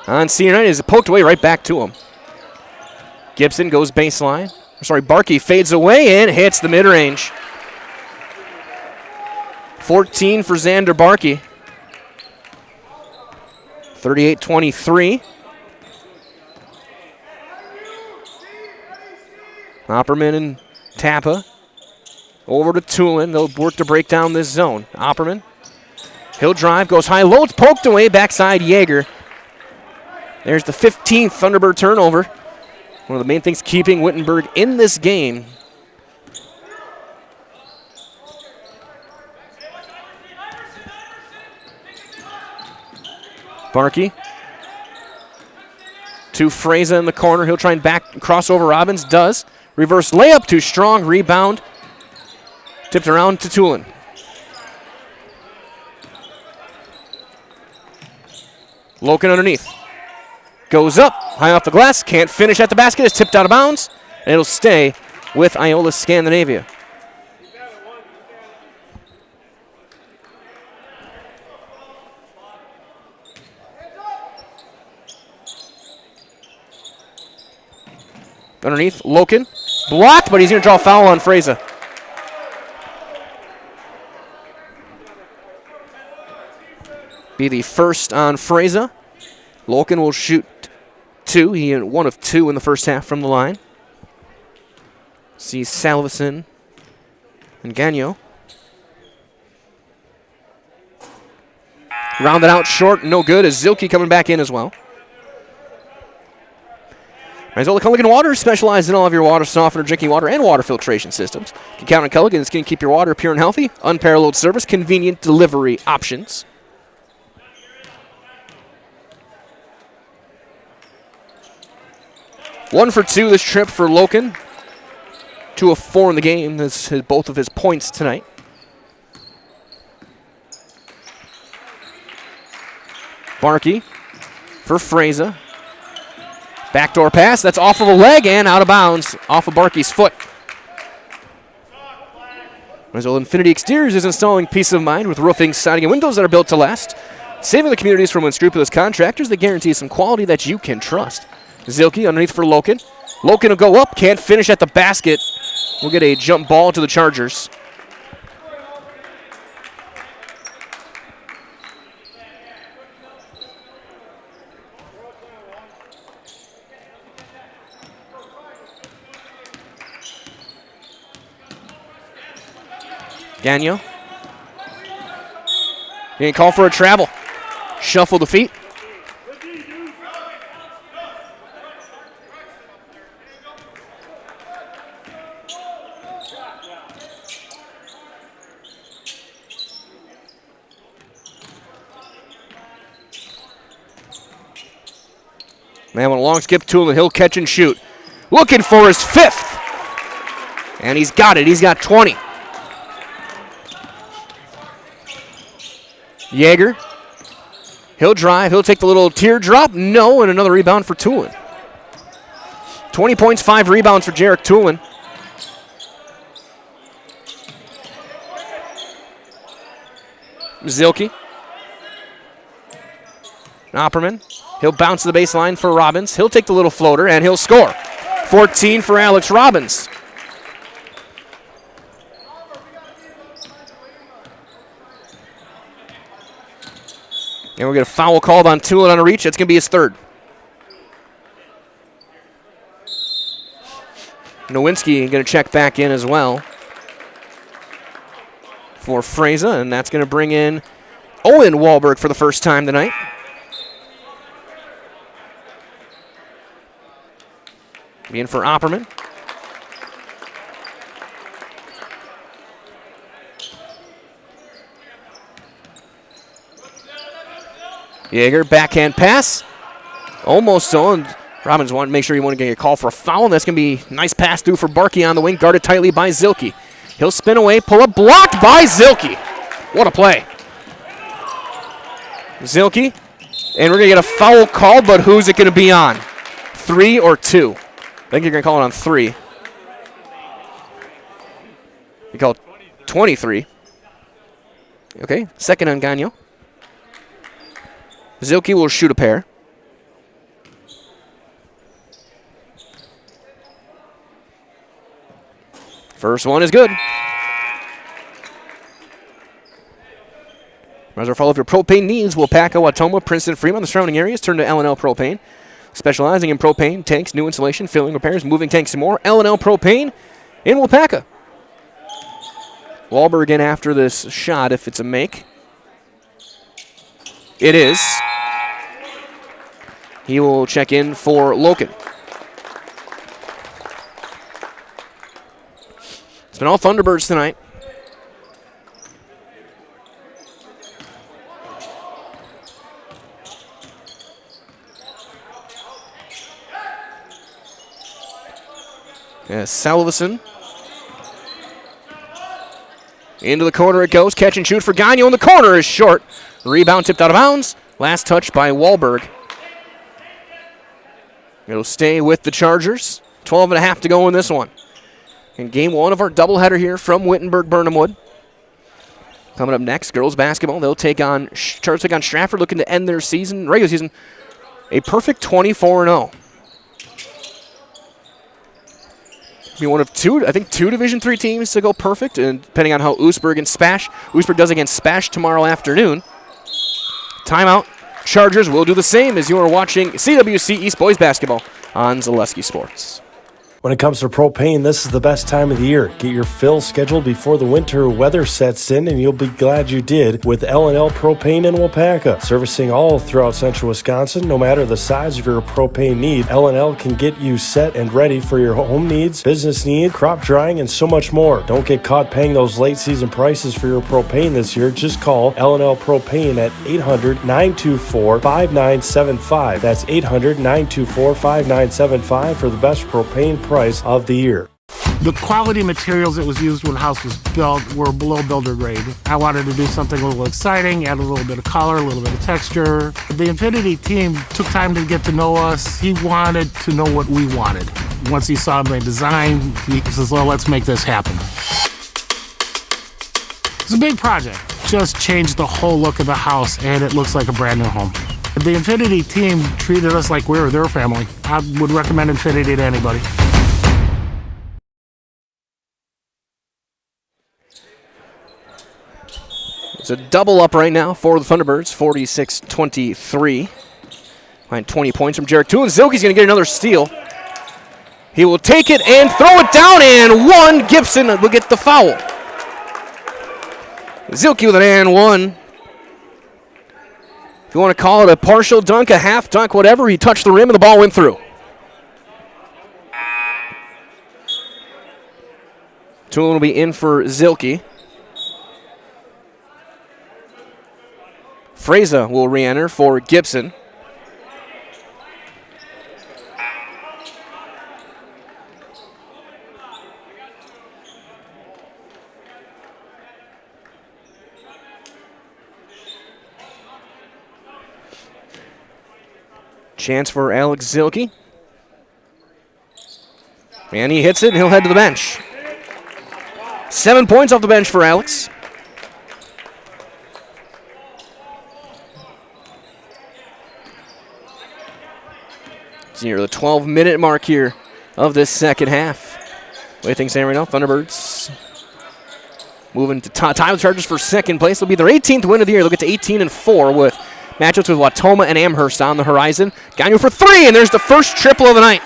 On senior night, is poked away right back to him. Gibson goes baseline. Barkey fades away and hits the mid-range. 14 for Xander Barkey. 38-23. Opperman and Tappa over to Tulin. They'll work to break down this zone. Opperman, he'll drive, goes high low. It's poked away, backside Yeager. There's the 15th Thunderbird turnover. One of the main things keeping Wittenberg in this game. Barkey to Fraser in the corner. He'll try and back cross over Robbins. Does. Reverse layup, too strong. Rebound Tipped around to Tulin. Loken underneath. Goes up, high off the glass, can't finish at the basket, is tipped out of bounds, and it'll stay with Iola-Scandinavia. Underneath, Loken. Blocked, but he's going to draw a foul on Freza. Be the first on Freza. Loken will shoot 2. He had 1 of 2 in the first half from the line. See Salveson and Gagnon. Rounded out short, no good, as Zilke coming back in as well. Isola Culligan Water specializes in all of your water softener, drinking water, and water filtration systems. You can count on Culligan. It's going to keep your water pure and healthy. Unparalleled service, convenient delivery options. One for 2 this trip for Loken. 2 of 4 in the game. That's both of his points tonight. Barkey for Freza. Backdoor pass. That's off of a leg and out of bounds. Off of Barkey's foot. Isola Infinity Exteriors is installing peace of mind with roofing, siding, and windows that are built to last. Saving the communities from unscrupulous contractors that guarantee some quality that you can trust. Zilke underneath for Loken. Loken will go up, can't finish at the basket. We'll get a jump ball to the Chargers. Gagnon. He didn't call for a travel. Shuffle the feet. Man, with a long skip to him, and he'll catch and shoot. Looking for his 5th. And he's got it. He's got 20. Yeager. He'll drive. He'll take the little teardrop. No, and another rebound for Tulin. 20 points, 5 rebounds for Jarek Tulin. Zilke. Opperman. He'll bounce to the baseline for Robbins. He'll take the little floater, and he'll score. 14 for Alex Robbins. And we'll get a foul called on Tulin on a reach. That's going to be his 3rd. Nowinski going to check back in as well for Freza, and that's going to bring in Owen Wahlberg for the first time tonight. In for Opperman. Yeager, backhand pass. Almost on. Robbins wanted to make sure he wanted to get a call for a foul. And that's going to be a nice pass through for Barkey on the wing, guarded tightly by Zilke. He'll spin away, pull up, blocked by Zilke. What a play. Zilke, and we're going to get a foul called, but who's it going to be on? 3 or 2? I think you're going to call it on 3. You call it 23. Okay, 2nd on Gagnon. Zilke will shoot a pair. First one is good. As for all of your propane needs, Wapaka, Watoma, Princeton, Fremont, the surrounding areas, turn to L&L Propane. Specializing in propane, tanks, new installation, filling, repairs, moving tanks, and more. L&L Propane in Wapaka. Wahlberg in after this shot if it's a make. It is. He will check in for Loken. It's been all Thunderbirds tonight. Salveson. Into the corner it goes. Catch and shoot for Gagnon in the corner is short. Rebound tipped out of bounds. Last touch by Wahlberg. It'll stay with the Chargers. 12.5 to go in this one. In game 1 of our doubleheader here from Wittenberg-Birnamwood. Coming up next, girls basketball. They'll take on Stratford, looking to end their regular season, a perfect 24-0. Be one of two Division III teams to go perfect, and depending on how Oostburg does against Spash tomorrow afternoon. Timeout. Chargers will do the same as you are watching CWC East Boys Basketball on Zaleski Sports. When it comes to propane, this is the best time of the year. Get your fill scheduled before the winter weather sets in, and you'll be glad you did with L&L Propane in Wapaka. Servicing all throughout central Wisconsin, no matter the size of your propane need, L&L can get you set and ready for your home needs, business needs, crop drying, and so much more. Don't get caught paying those late season prices for your propane this year. Just call L&L Propane at 800-924-5975. That's 800-924-5975 for the best propane price of the year. The quality materials that was used when the house was built were below builder grade. I wanted to do something a little exciting, add a little bit of color, a little bit of texture. The Infinity team took time to get to know us. He wanted to know what we wanted. Once he saw my design, he says, well, let's make this happen. It's a big project. Just changed the whole look of the house, and it looks like a brand new home. The Infinity team treated us like we were their family. I would recommend Infinity to anybody. It's a double up right now for the Thunderbirds, 46-23. Behind 20 points from Jarek Toole, and Zilke's going to get another steal. He will take it and throw it down, and one. Gibson will get the foul. Zilke with an and one. If you want to call it a partial dunk, a half dunk, whatever, he touched the rim and the ball went through. Toole will be in for Zilke. Freza will re-enter for Gibson. Chance for Alex Zilke. And he hits it, and he'll head to the bench. 7 points off the bench for Alex. Near the 12-minute mark here of this second half. What do you think, Sam, right now? Thunderbirds moving to tie the Chargers for second place. It'll be their 18th win of the year. They'll get to 18-4 with matchups with Watoma and Amherst on the horizon. Gagnon for three, and there's the first triple of the night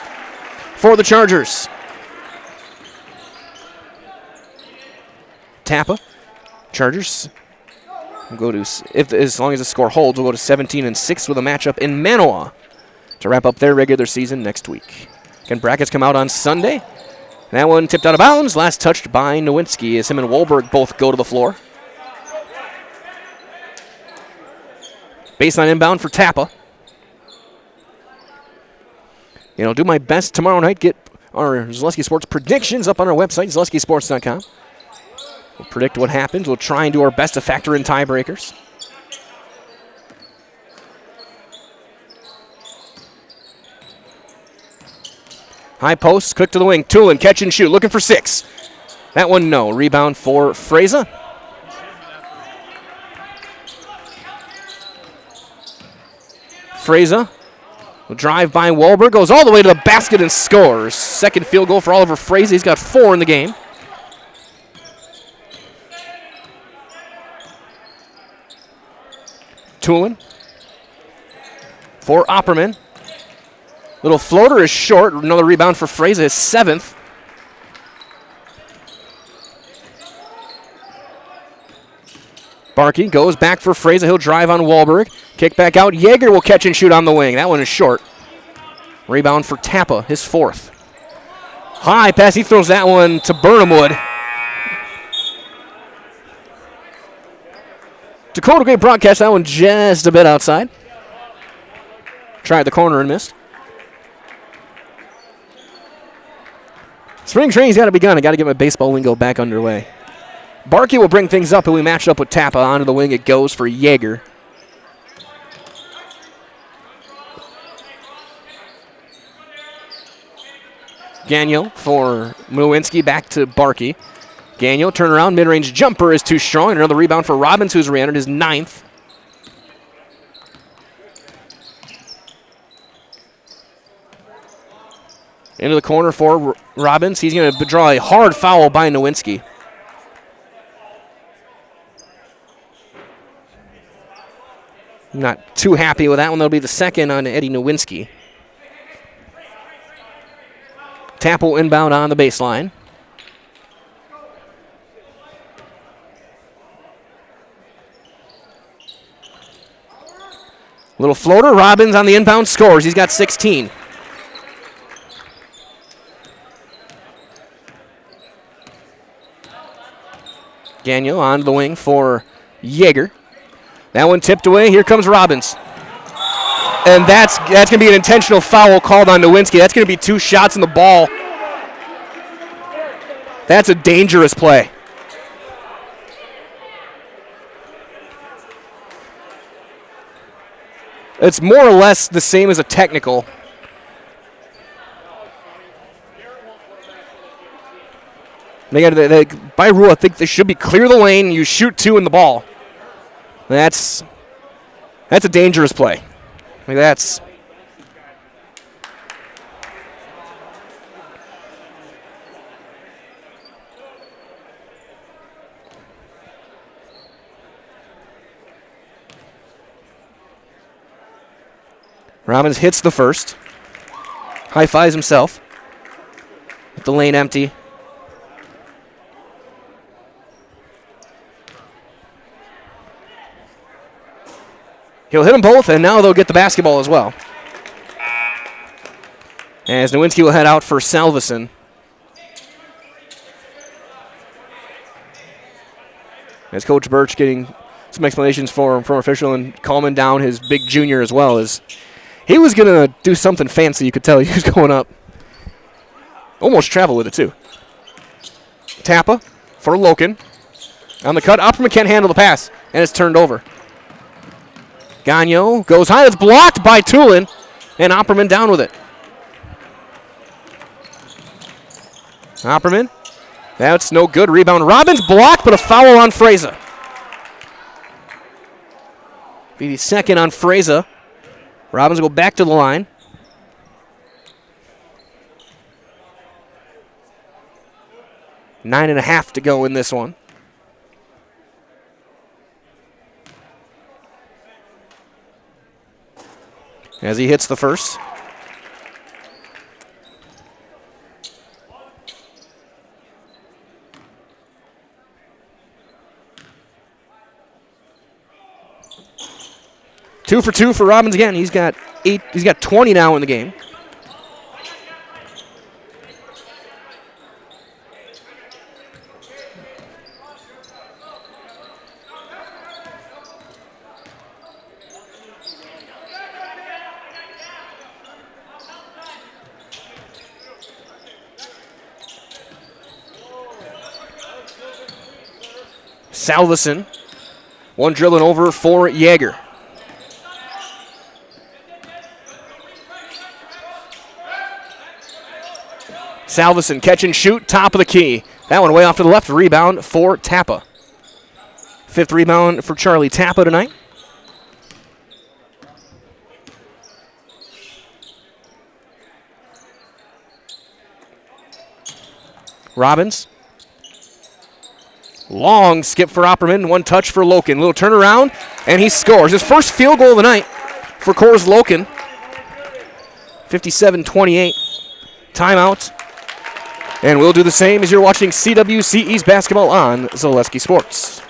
for the Chargers. Tappa, Chargers will go to, as long as the score holds, we'll go to 17-6 with a matchup in Manawa to wrap up their regular season next week. Again, brackets come out on Sunday. That one tipped out of bounds. Last touched by Nowinski as him and Wahlberg both go to the floor. Baseline inbound for Tappa. I'll do my best tomorrow night. Get our Zaleski Sports predictions up on our website, zaleskisports.com. We'll predict what happens. We'll try and do our best to factor in tiebreakers. High post, quick to the wing. Tulin, catch and shoot, looking for six. That one, no. Rebound for Freza. Freza will drive by Wahlberg, goes all the way to the basket and scores. Second field goal for Oliver Freza. He's got 4 in the game. Tulin for Opperman. Little floater is short. Another rebound for Freza, his 7th. Barkey goes back for Freza. He'll drive on Wahlberg. Kick back out. Yeager will catch and shoot on the wing. That one is short. Rebound for Tappa, his 4th. High pass. He throws that one to Birnamwood. Dakota Great broadcast that one just a bit outside. Tried the corner and missed. Spring training's got to be begun. I got to get my baseball lingo back underway. Barkey will bring things up, and we match up with Tappa. Onto the wing it goes for Yeager. Gagnon for Nowinski, back to Barkey. Gagnon, turnaround, mid-range jumper is too strong. And another rebound for Robbins, who's re-entered his 9th. Into the corner for Robbins. He's going to draw a hard foul by Nowinski. Not too happy with that one. That'll be the second on Eddie Nowinski. Tapple inbound on the baseline. Little floater. Robbins on the inbound scores. He's got 16. Gagnon on the wing for Yeager. That one tipped away. Here comes Robbins. And that's going to be an intentional foul called on Nowinski. That's going to be 2 shots in the ball. That's a dangerous play. It's more or less the same as a technical. By rule, I think they should be clear the lane. You shoot 2 in the ball. That's a dangerous play. That's Robbins hits the first. High-fives himself. With the lane empty. He'll hit them both, and now they'll get the basketball as well. As Nowinski will head out for Salveson. As Coach Birch getting some explanations from official and calming down his big junior as well, as he was going to do something fancy. You could tell he was going up. Almost travel with it, too. Tappa for Loken. On the cut, Opperman can't handle the pass, and it's turned over. Gagnon goes high. It's blocked by Tulin, and Opperman down with it. Opperman. That's no good. Rebound. Robbins blocked, but a foul on Freza. Be the second on Freza. Robbins will go back to the line. 9.5 to go in this one. As he hits the first. Two for 2 for Robbins again. He's got 8. He's got 20 now in the game. Salveson. One drilling over for Yeager. Salveson catch and shoot, top of the key. That one way off to the left. Rebound for Tappa. 5th rebound for Charlie Tappa tonight. Robbins. Long skip for Opperman. 1 touch for Loken. Little turnaround, and he scores. His first field goal of the night for Coors Loken. 57-28. Timeout. And we'll do the same as you're watching CWC East basketball on Zaleski Sports.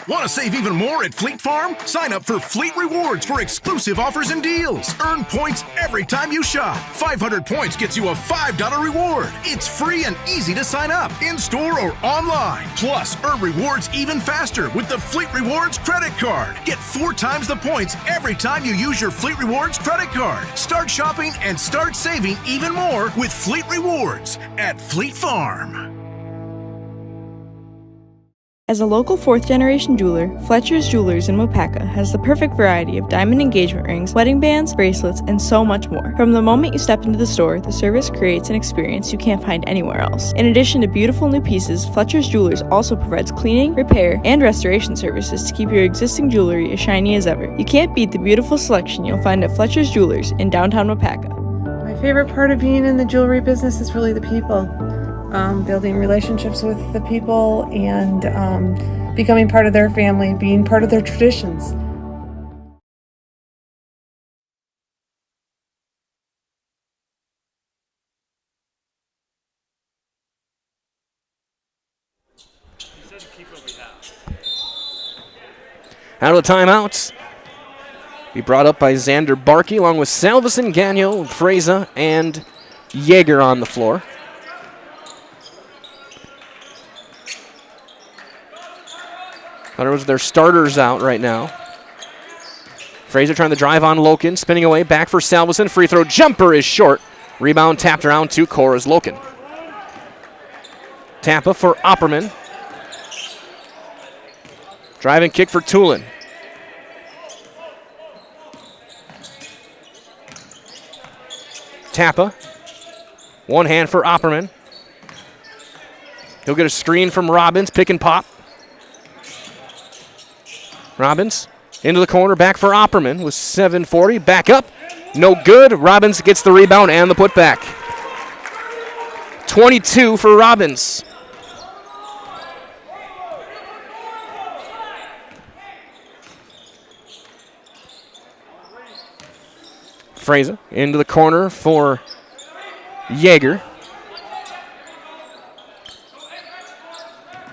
Want to save even more at Fleet Farm? Sign up for Fleet Rewards for exclusive offers and deals. Earn points every time you shop. 500 points gets you a $5 reward. It's free and easy to sign up, in-store or online. Plus, earn rewards even faster with the Fleet Rewards credit card. Get 4 times the points every time you use your Fleet Rewards credit card. Start shopping and start saving even more with Fleet Rewards at Fleet Farm. As a local fourth-generation jeweler, Fletcher's Jewelers in Wapaka has the perfect variety of diamond engagement rings, wedding bands, bracelets, and so much more. From the moment you step into the store, the service creates an experience you can't find anywhere else. In addition to beautiful new pieces, Fletcher's Jewelers also provides cleaning, repair, and restoration services to keep your existing jewelry as shiny as ever. You can't beat the beautiful selection you'll find at Fletcher's Jewelers in downtown Wapaka. My favorite part of being in the jewelry business is really the people. Building relationships with the people and becoming part of their family, being part of their traditions. Out of the timeouts. Be brought up by Xander Barkey along with Salveson, Gagnon, Freza, and Yeager on the floor. Those are their starters out right now. Fraser trying to drive on Loken, spinning away, back for Salveson. Free throw jumper is short. Rebound tapped around to Cora's Loken. Tampa for Opperman. Driving kick for Tulin. Tampa. One hand for Opperman. He'll get a screen from Robbins, pick and pop. Robbins into the corner, back for Opperman with 7:40. Back up, no good. Robbins gets the rebound and the putback. 22 for Robbins. Fraser into the corner for Yeager.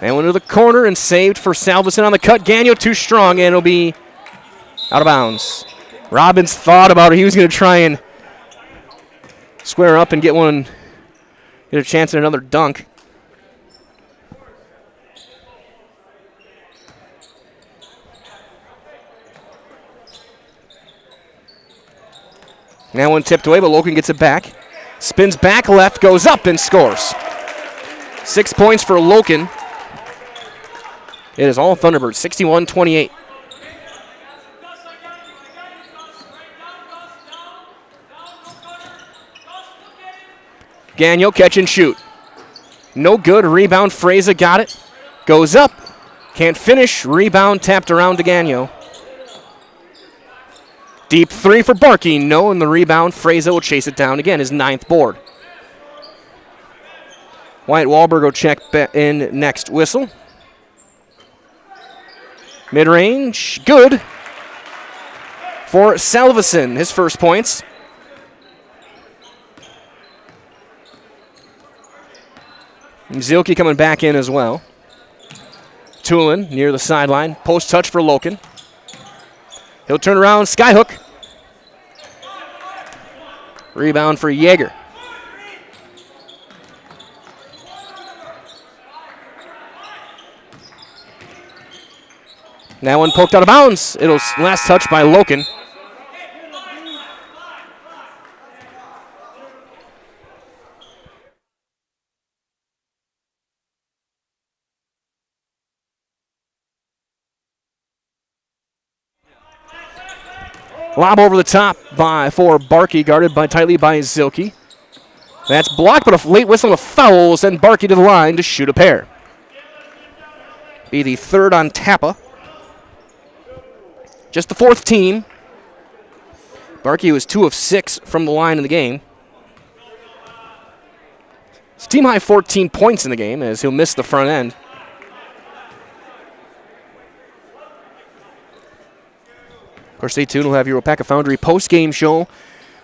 And went into the corner and saved for Salveson on the cut. Gagnon too strong, and it'll be out of bounds. Robbins thought about it. He was going to try and square up and get a chance at another dunk. Now one tipped away, but Loken gets it back. Spins back left, goes up and scores. 6 points for Loken. It is all Thunderbirds, 61-28. Gagnon catch and shoot. No good. Rebound. Freza got it. Goes up. Can't finish. Rebound tapped around to Gagnon. Deep three for Barkey. No, and the rebound. Freza will chase it down again. His 9th board. Wyatt Wahlberg will check in next whistle. Mid-range, good for Salveson, his first points. And Zielke coming back in as well. Tulin near the sideline, post touch for Loken. He'll turn around, skyhook. Rebound for Yeager. That one poked out of bounds. It'll last touch by Loken. Lob over the top for Barkey, guarded tightly by Zielke. That's blocked, but a late whistle and a foul will send Barkey to the line to shoot a pair. Be the third on Tappa. Just the 4th team. Barkey was 2 of 6 from the line in the game. It's team high 14 points in the game as he'll miss the front end. Of course, stay tuned. We'll have your Wapaka Foundry post-game show.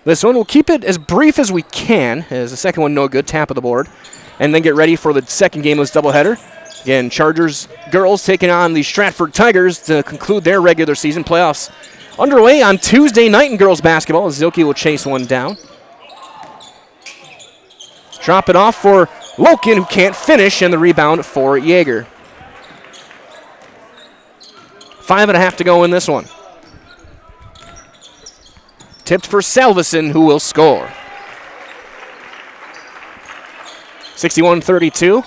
This one, we'll keep it as brief as we can, as the second one no good, tap of the board. And then get ready for the second game of this doubleheader. Again, Chargers girls taking on the Stratford Tigers to conclude their regular season playoffs. Underway on Tuesday night in girls basketball. Zielke will chase one down. Drop it off for Loken, who can't finish, and the rebound for Yeager. 5.5 to go in this one. Tipped for Salveson, who will score. 61-32.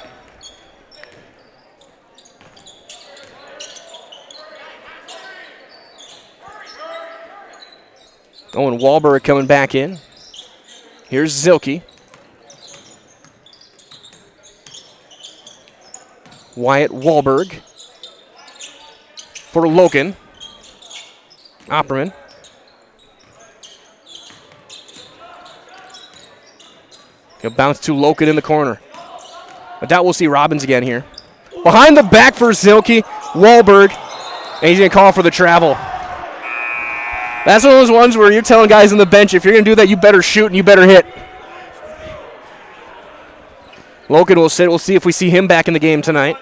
Owen Wahlberg coming back in. Here's Zilke. Wyatt Wahlberg for Loken. Opperman. He'll bounce to Loken in the corner. I doubt we'll see Robbins again here. Behind the back for Zilke, Wahlberg, and he's going to call for the travel. That's one of those ones where you're telling guys on the bench, if you're going to do that, you better shoot and you better hit. Loken will sit. We'll see if we see him back in the game tonight.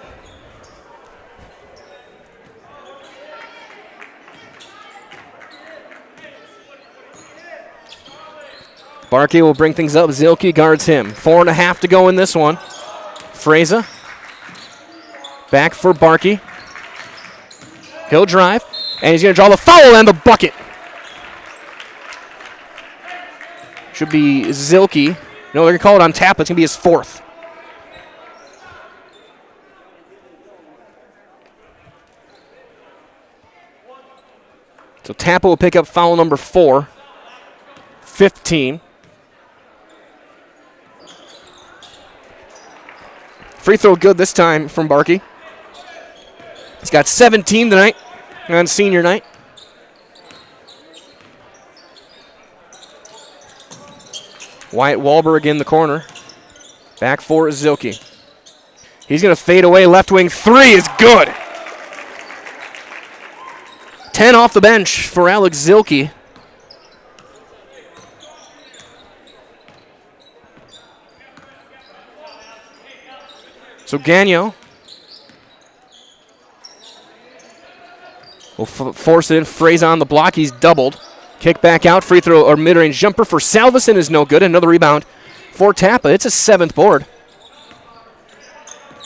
Barkey will bring things up. Zilke guards him. 4.5 to go in this one. Freza. Back for Barkey. He'll drive. And he's going to draw the foul and the bucket. Should be Zilke. No, they're going to call it on tap. It's going to be his 4th. So Tappa will pick up foul number 4. 15. Free throw good this time from Barkey. He's got 17 tonight on senior night. Wyatt Wahlberg in the corner. Back for Zilke. He's going to fade away. Left wing 3 is good. 10 off the bench for Alex Zilke. So Gagnon will force it in. Freza on the block. He's doubled. Kick back out. Free throw or mid-range jumper for Salveson is no good. Another rebound for Tappa. It's a 7th board.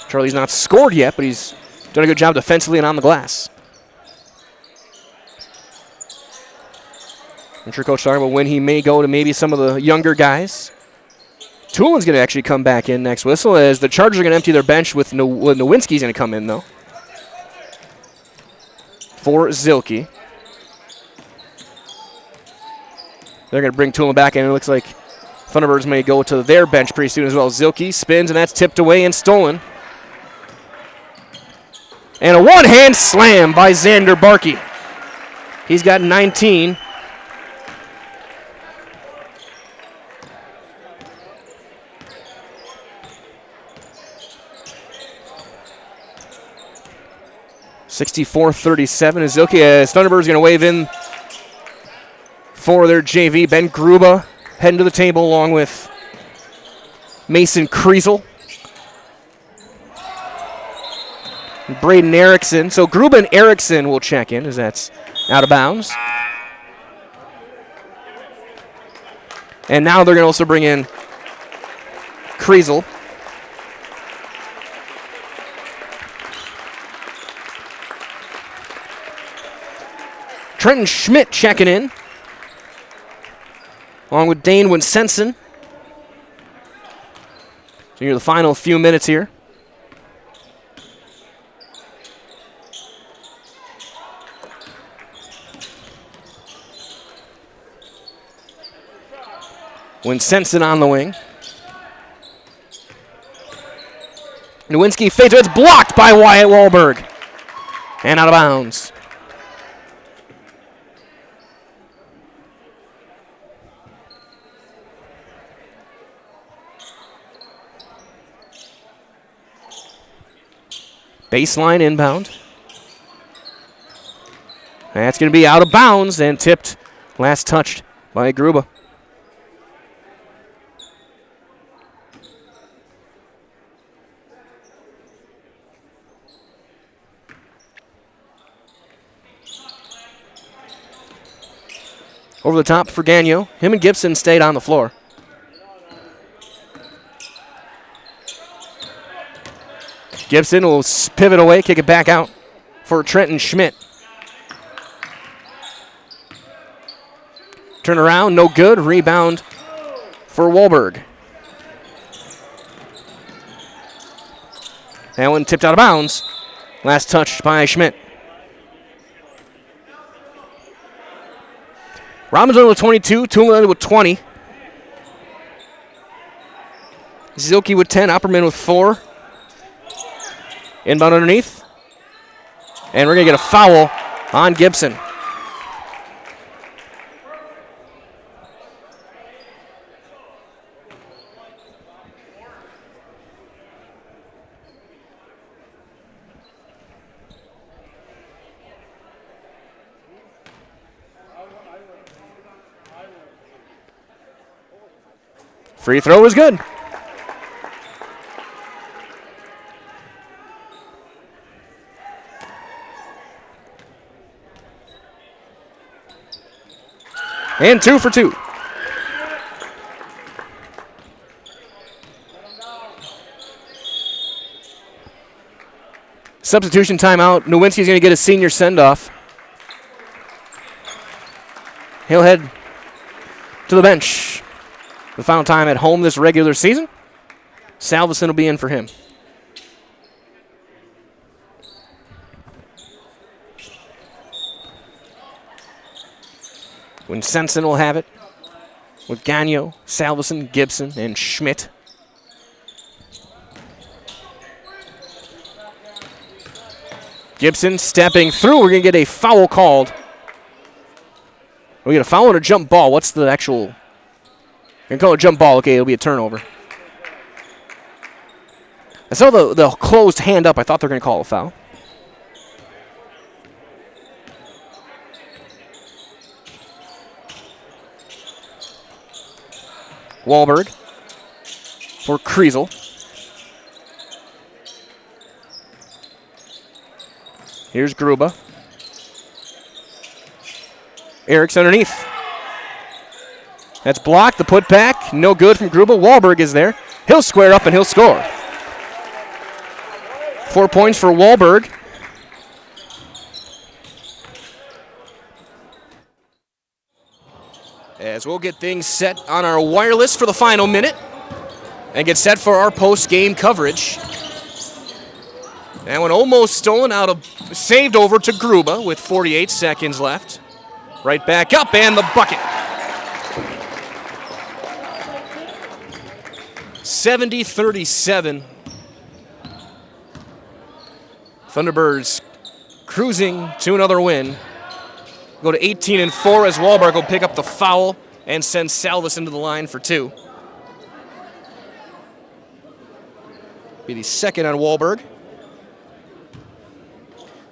Charlie's not scored yet, but he's done a good job defensively and on the glass. I'm sure Coach talking about when he may go to maybe some of the younger guys. Tulin's going to actually come back in next whistle as the Chargers are going to empty their bench with Nowinski's going to come in, though. For Zilke. They're going to bring Tulin back in. It looks like Thunderbirds may go to their bench pretty soon as well. Zilke spins, and that's tipped away and stolen. And a one-hand slam by Xander Barkey. He's got 19. (64-37) is Zilke. Thunderbirds going to wave in for their JV. Ben Gruba heading to the table along with Mason Kriesel. Braden Erickson. So Gruba and Erickson will check in as that's out of bounds. And now they're going to also bring in Kriesel. Trenton Schmidt checking in, along with Dane Winsenson. So here's the final few minutes here. Winsenson on the wing. Nowinski fades. It's blocked by Wyatt Wahlberg. And out of bounds. Baseline inbound. That's going to be out of bounds and tipped. Last touched by Gruba. Over the top for Gagnon. Him and Gibson stayed on the floor. Gibson will pivot away, kick it back out for Trenton Schmidt. Turn around, no good. Rebound for Wahlberg. That one tipped out of bounds. Last touch by Schmidt. Robinson with 22, Toolman with 20. Zilke with 10, Opperman with 4. Inbound underneath. And we're going to get a foul on Gibson. Free throw is good. And 2 for 2. Substitution timeout. Nowinski's going to get a senior send-off. He'll head to the bench. The final time at home this regular season. Salveson will be in for him. When Sensen will have it with Gagnon, Salveson, Gibson, and Schmidt. Gibson stepping through. We're going to get a foul called. We get a foul and a jump ball. What's the actual? We're going to call it a jump ball. Okay, it'll be a turnover. I saw the closed hand up. I thought they were going to call a foul. Wahlberg for Kriesel. Here's Gruba. Eric's underneath. That's blocked. The putback, no good from Gruba. Wahlberg is there. He'll square up and he'll score. 4 points for Wahlberg. As we'll get things set on our wireless for the final minute and get set for our post-game coverage. That one almost stolen out of, saved over to Gruba with 48 seconds left. Right back up and the bucket. 70-37. Thunderbirds cruising to another win. Go to 18-4 as Wahlberg will pick up the foul and send Salvis into the line for 2. Be the second on Wahlberg.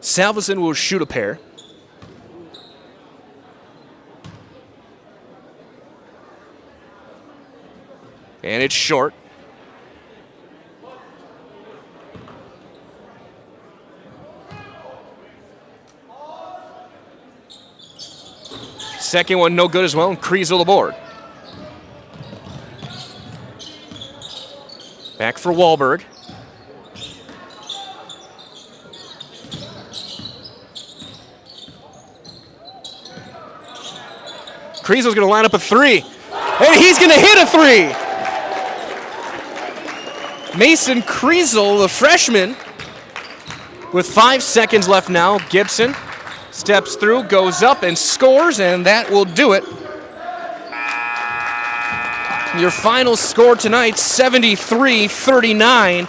Salveson will shoot a pair. And it's short. Second one no good as well, and Kriesel the board. Back for Wahlberg. Kriesel's going to line up a 3, and he's going to hit a 3. Mason Kriesel, the freshman, with 5 seconds left now. Gibson steps through, goes up, and scores, and that will do it. Your final score tonight, 73-39.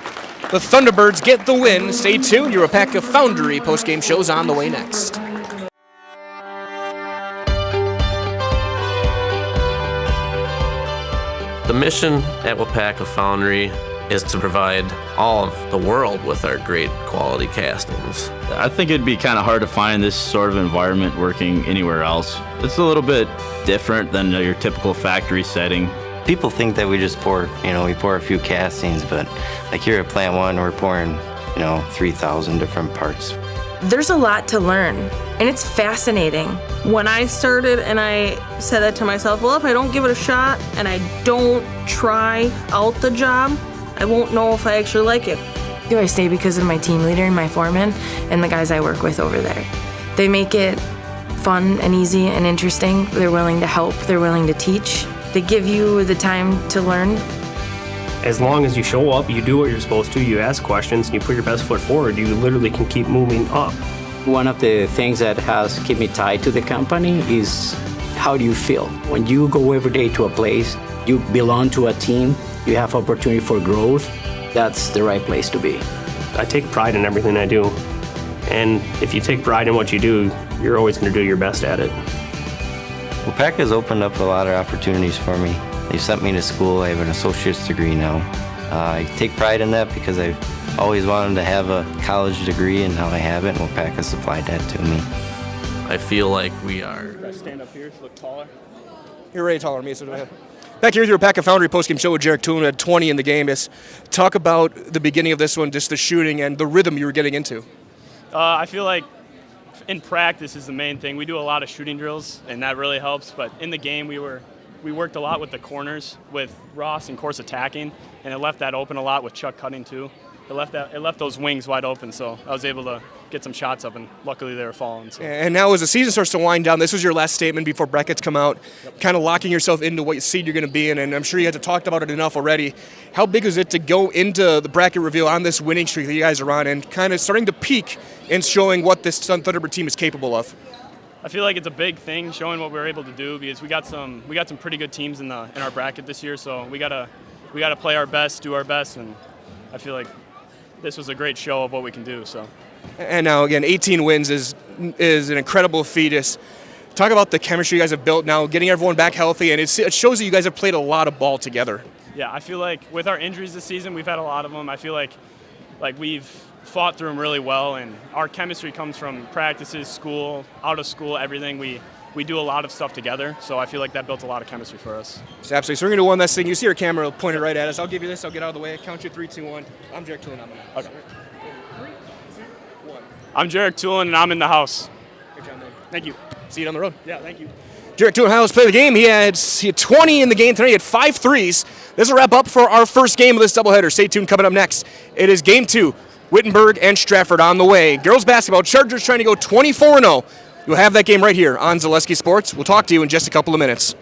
The Thunderbirds get the win. Stay tuned. Your Wapaka Foundry postgame show's on the way next. The mission at Wapaka Foundry is to provide all of the world with our great quality castings. I think it'd be kind of hard to find this sort of environment working anywhere else. It's a little bit different than your typical factory setting. People think that we just pour, we pour a few castings, but like here at Plant 1, we're pouring, 3,000 different parts. There's a lot to learn, and it's fascinating. When I started and I said that to myself, well, if I don't give it a shot and I don't try out the job, I won't know if I actually like it. I stay because of my team leader and my foreman and the guys I work with over there. They make it fun and easy and interesting. They're willing to help. They're willing to teach. They give you the time to learn. As long as you show up, you do what you're supposed to, you ask questions, and you put your best foot forward, you literally can keep moving up. One of the things that has kept me tied to the company is how do you feel? When you go every day to a place, you belong to a team, you have opportunity for growth, that's the right place to be. I take pride in everything I do. And if you take pride in what you do, you're always going to do your best at it. WIAA has opened up a lot of opportunities for me. They sent me to school. I have an associate's degree now. I take pride in that because I've always wanted to have a college degree, and now I have it, and WIAA has supplied that to me. I feel like we are. Stand up here, look taller. You're way taller than me, so go ahead. Back here with your WIAA Foundry postgame show with Jarek Toolin at 20 in the game. Talk about the beginning of this one, just the shooting and the rhythm you were getting into. I feel like in practice is the main thing. We do a lot of shooting drills, and that really helps. But in the game, we worked a lot with the corners, with Ross and course attacking, and it left that open a lot with Chuck cutting too. It left those wings wide open, so I was able to get some shots up, and luckily they were falling. So. And now as the season starts to wind down, this was your last statement before brackets come out, kind of locking yourself into what seed you're going to be in, and I'm sure you guys have talked about it enough already. How big is it to go into the bracket reveal on this winning streak that you guys are on and kind of starting to peak and showing what this Sun Thunderbird team is capable of? I feel like it's a big thing showing what we were able to do because we got some pretty good teams in our bracket this year, so we gotta play our best, do our best, and I feel like this was a great show of what we can do. So. And now again, 18 wins is an incredible feat. Talk about the chemistry you guys have built now, getting everyone back healthy, and it shows that you guys have played a lot of ball together. Yeah, I feel like with our injuries this season, we've had a lot of them. I feel like we've fought through them really well, and our chemistry comes from practices, school, out of school, everything. We do a lot of stuff together, so I feel like that built a lot of chemistry for us. Absolutely. So we're going to do one last thing. You see our camera pointed right at us. I'll give you this. I'll get out of the way. I count you 3, 2, 1. I'm Jarek Toolin. Okay. 3, 2, 1. I'm Jarek Toolin, and I'm in the house. Good job, man. Thank you. See you down the road. Yeah, thank you. Jarek Toolin, how let's play the game. He had 20 in the game tonight. He had 5 threes. This will wrap up for our first game of this doubleheader. Stay tuned. Coming up next, it is game 2. Wittenberg and Stratford on the way. Girls basketball, Chargers trying to go 24-0. You'll have that game right here on Zaleski Sports. We'll talk to you in just a couple of minutes.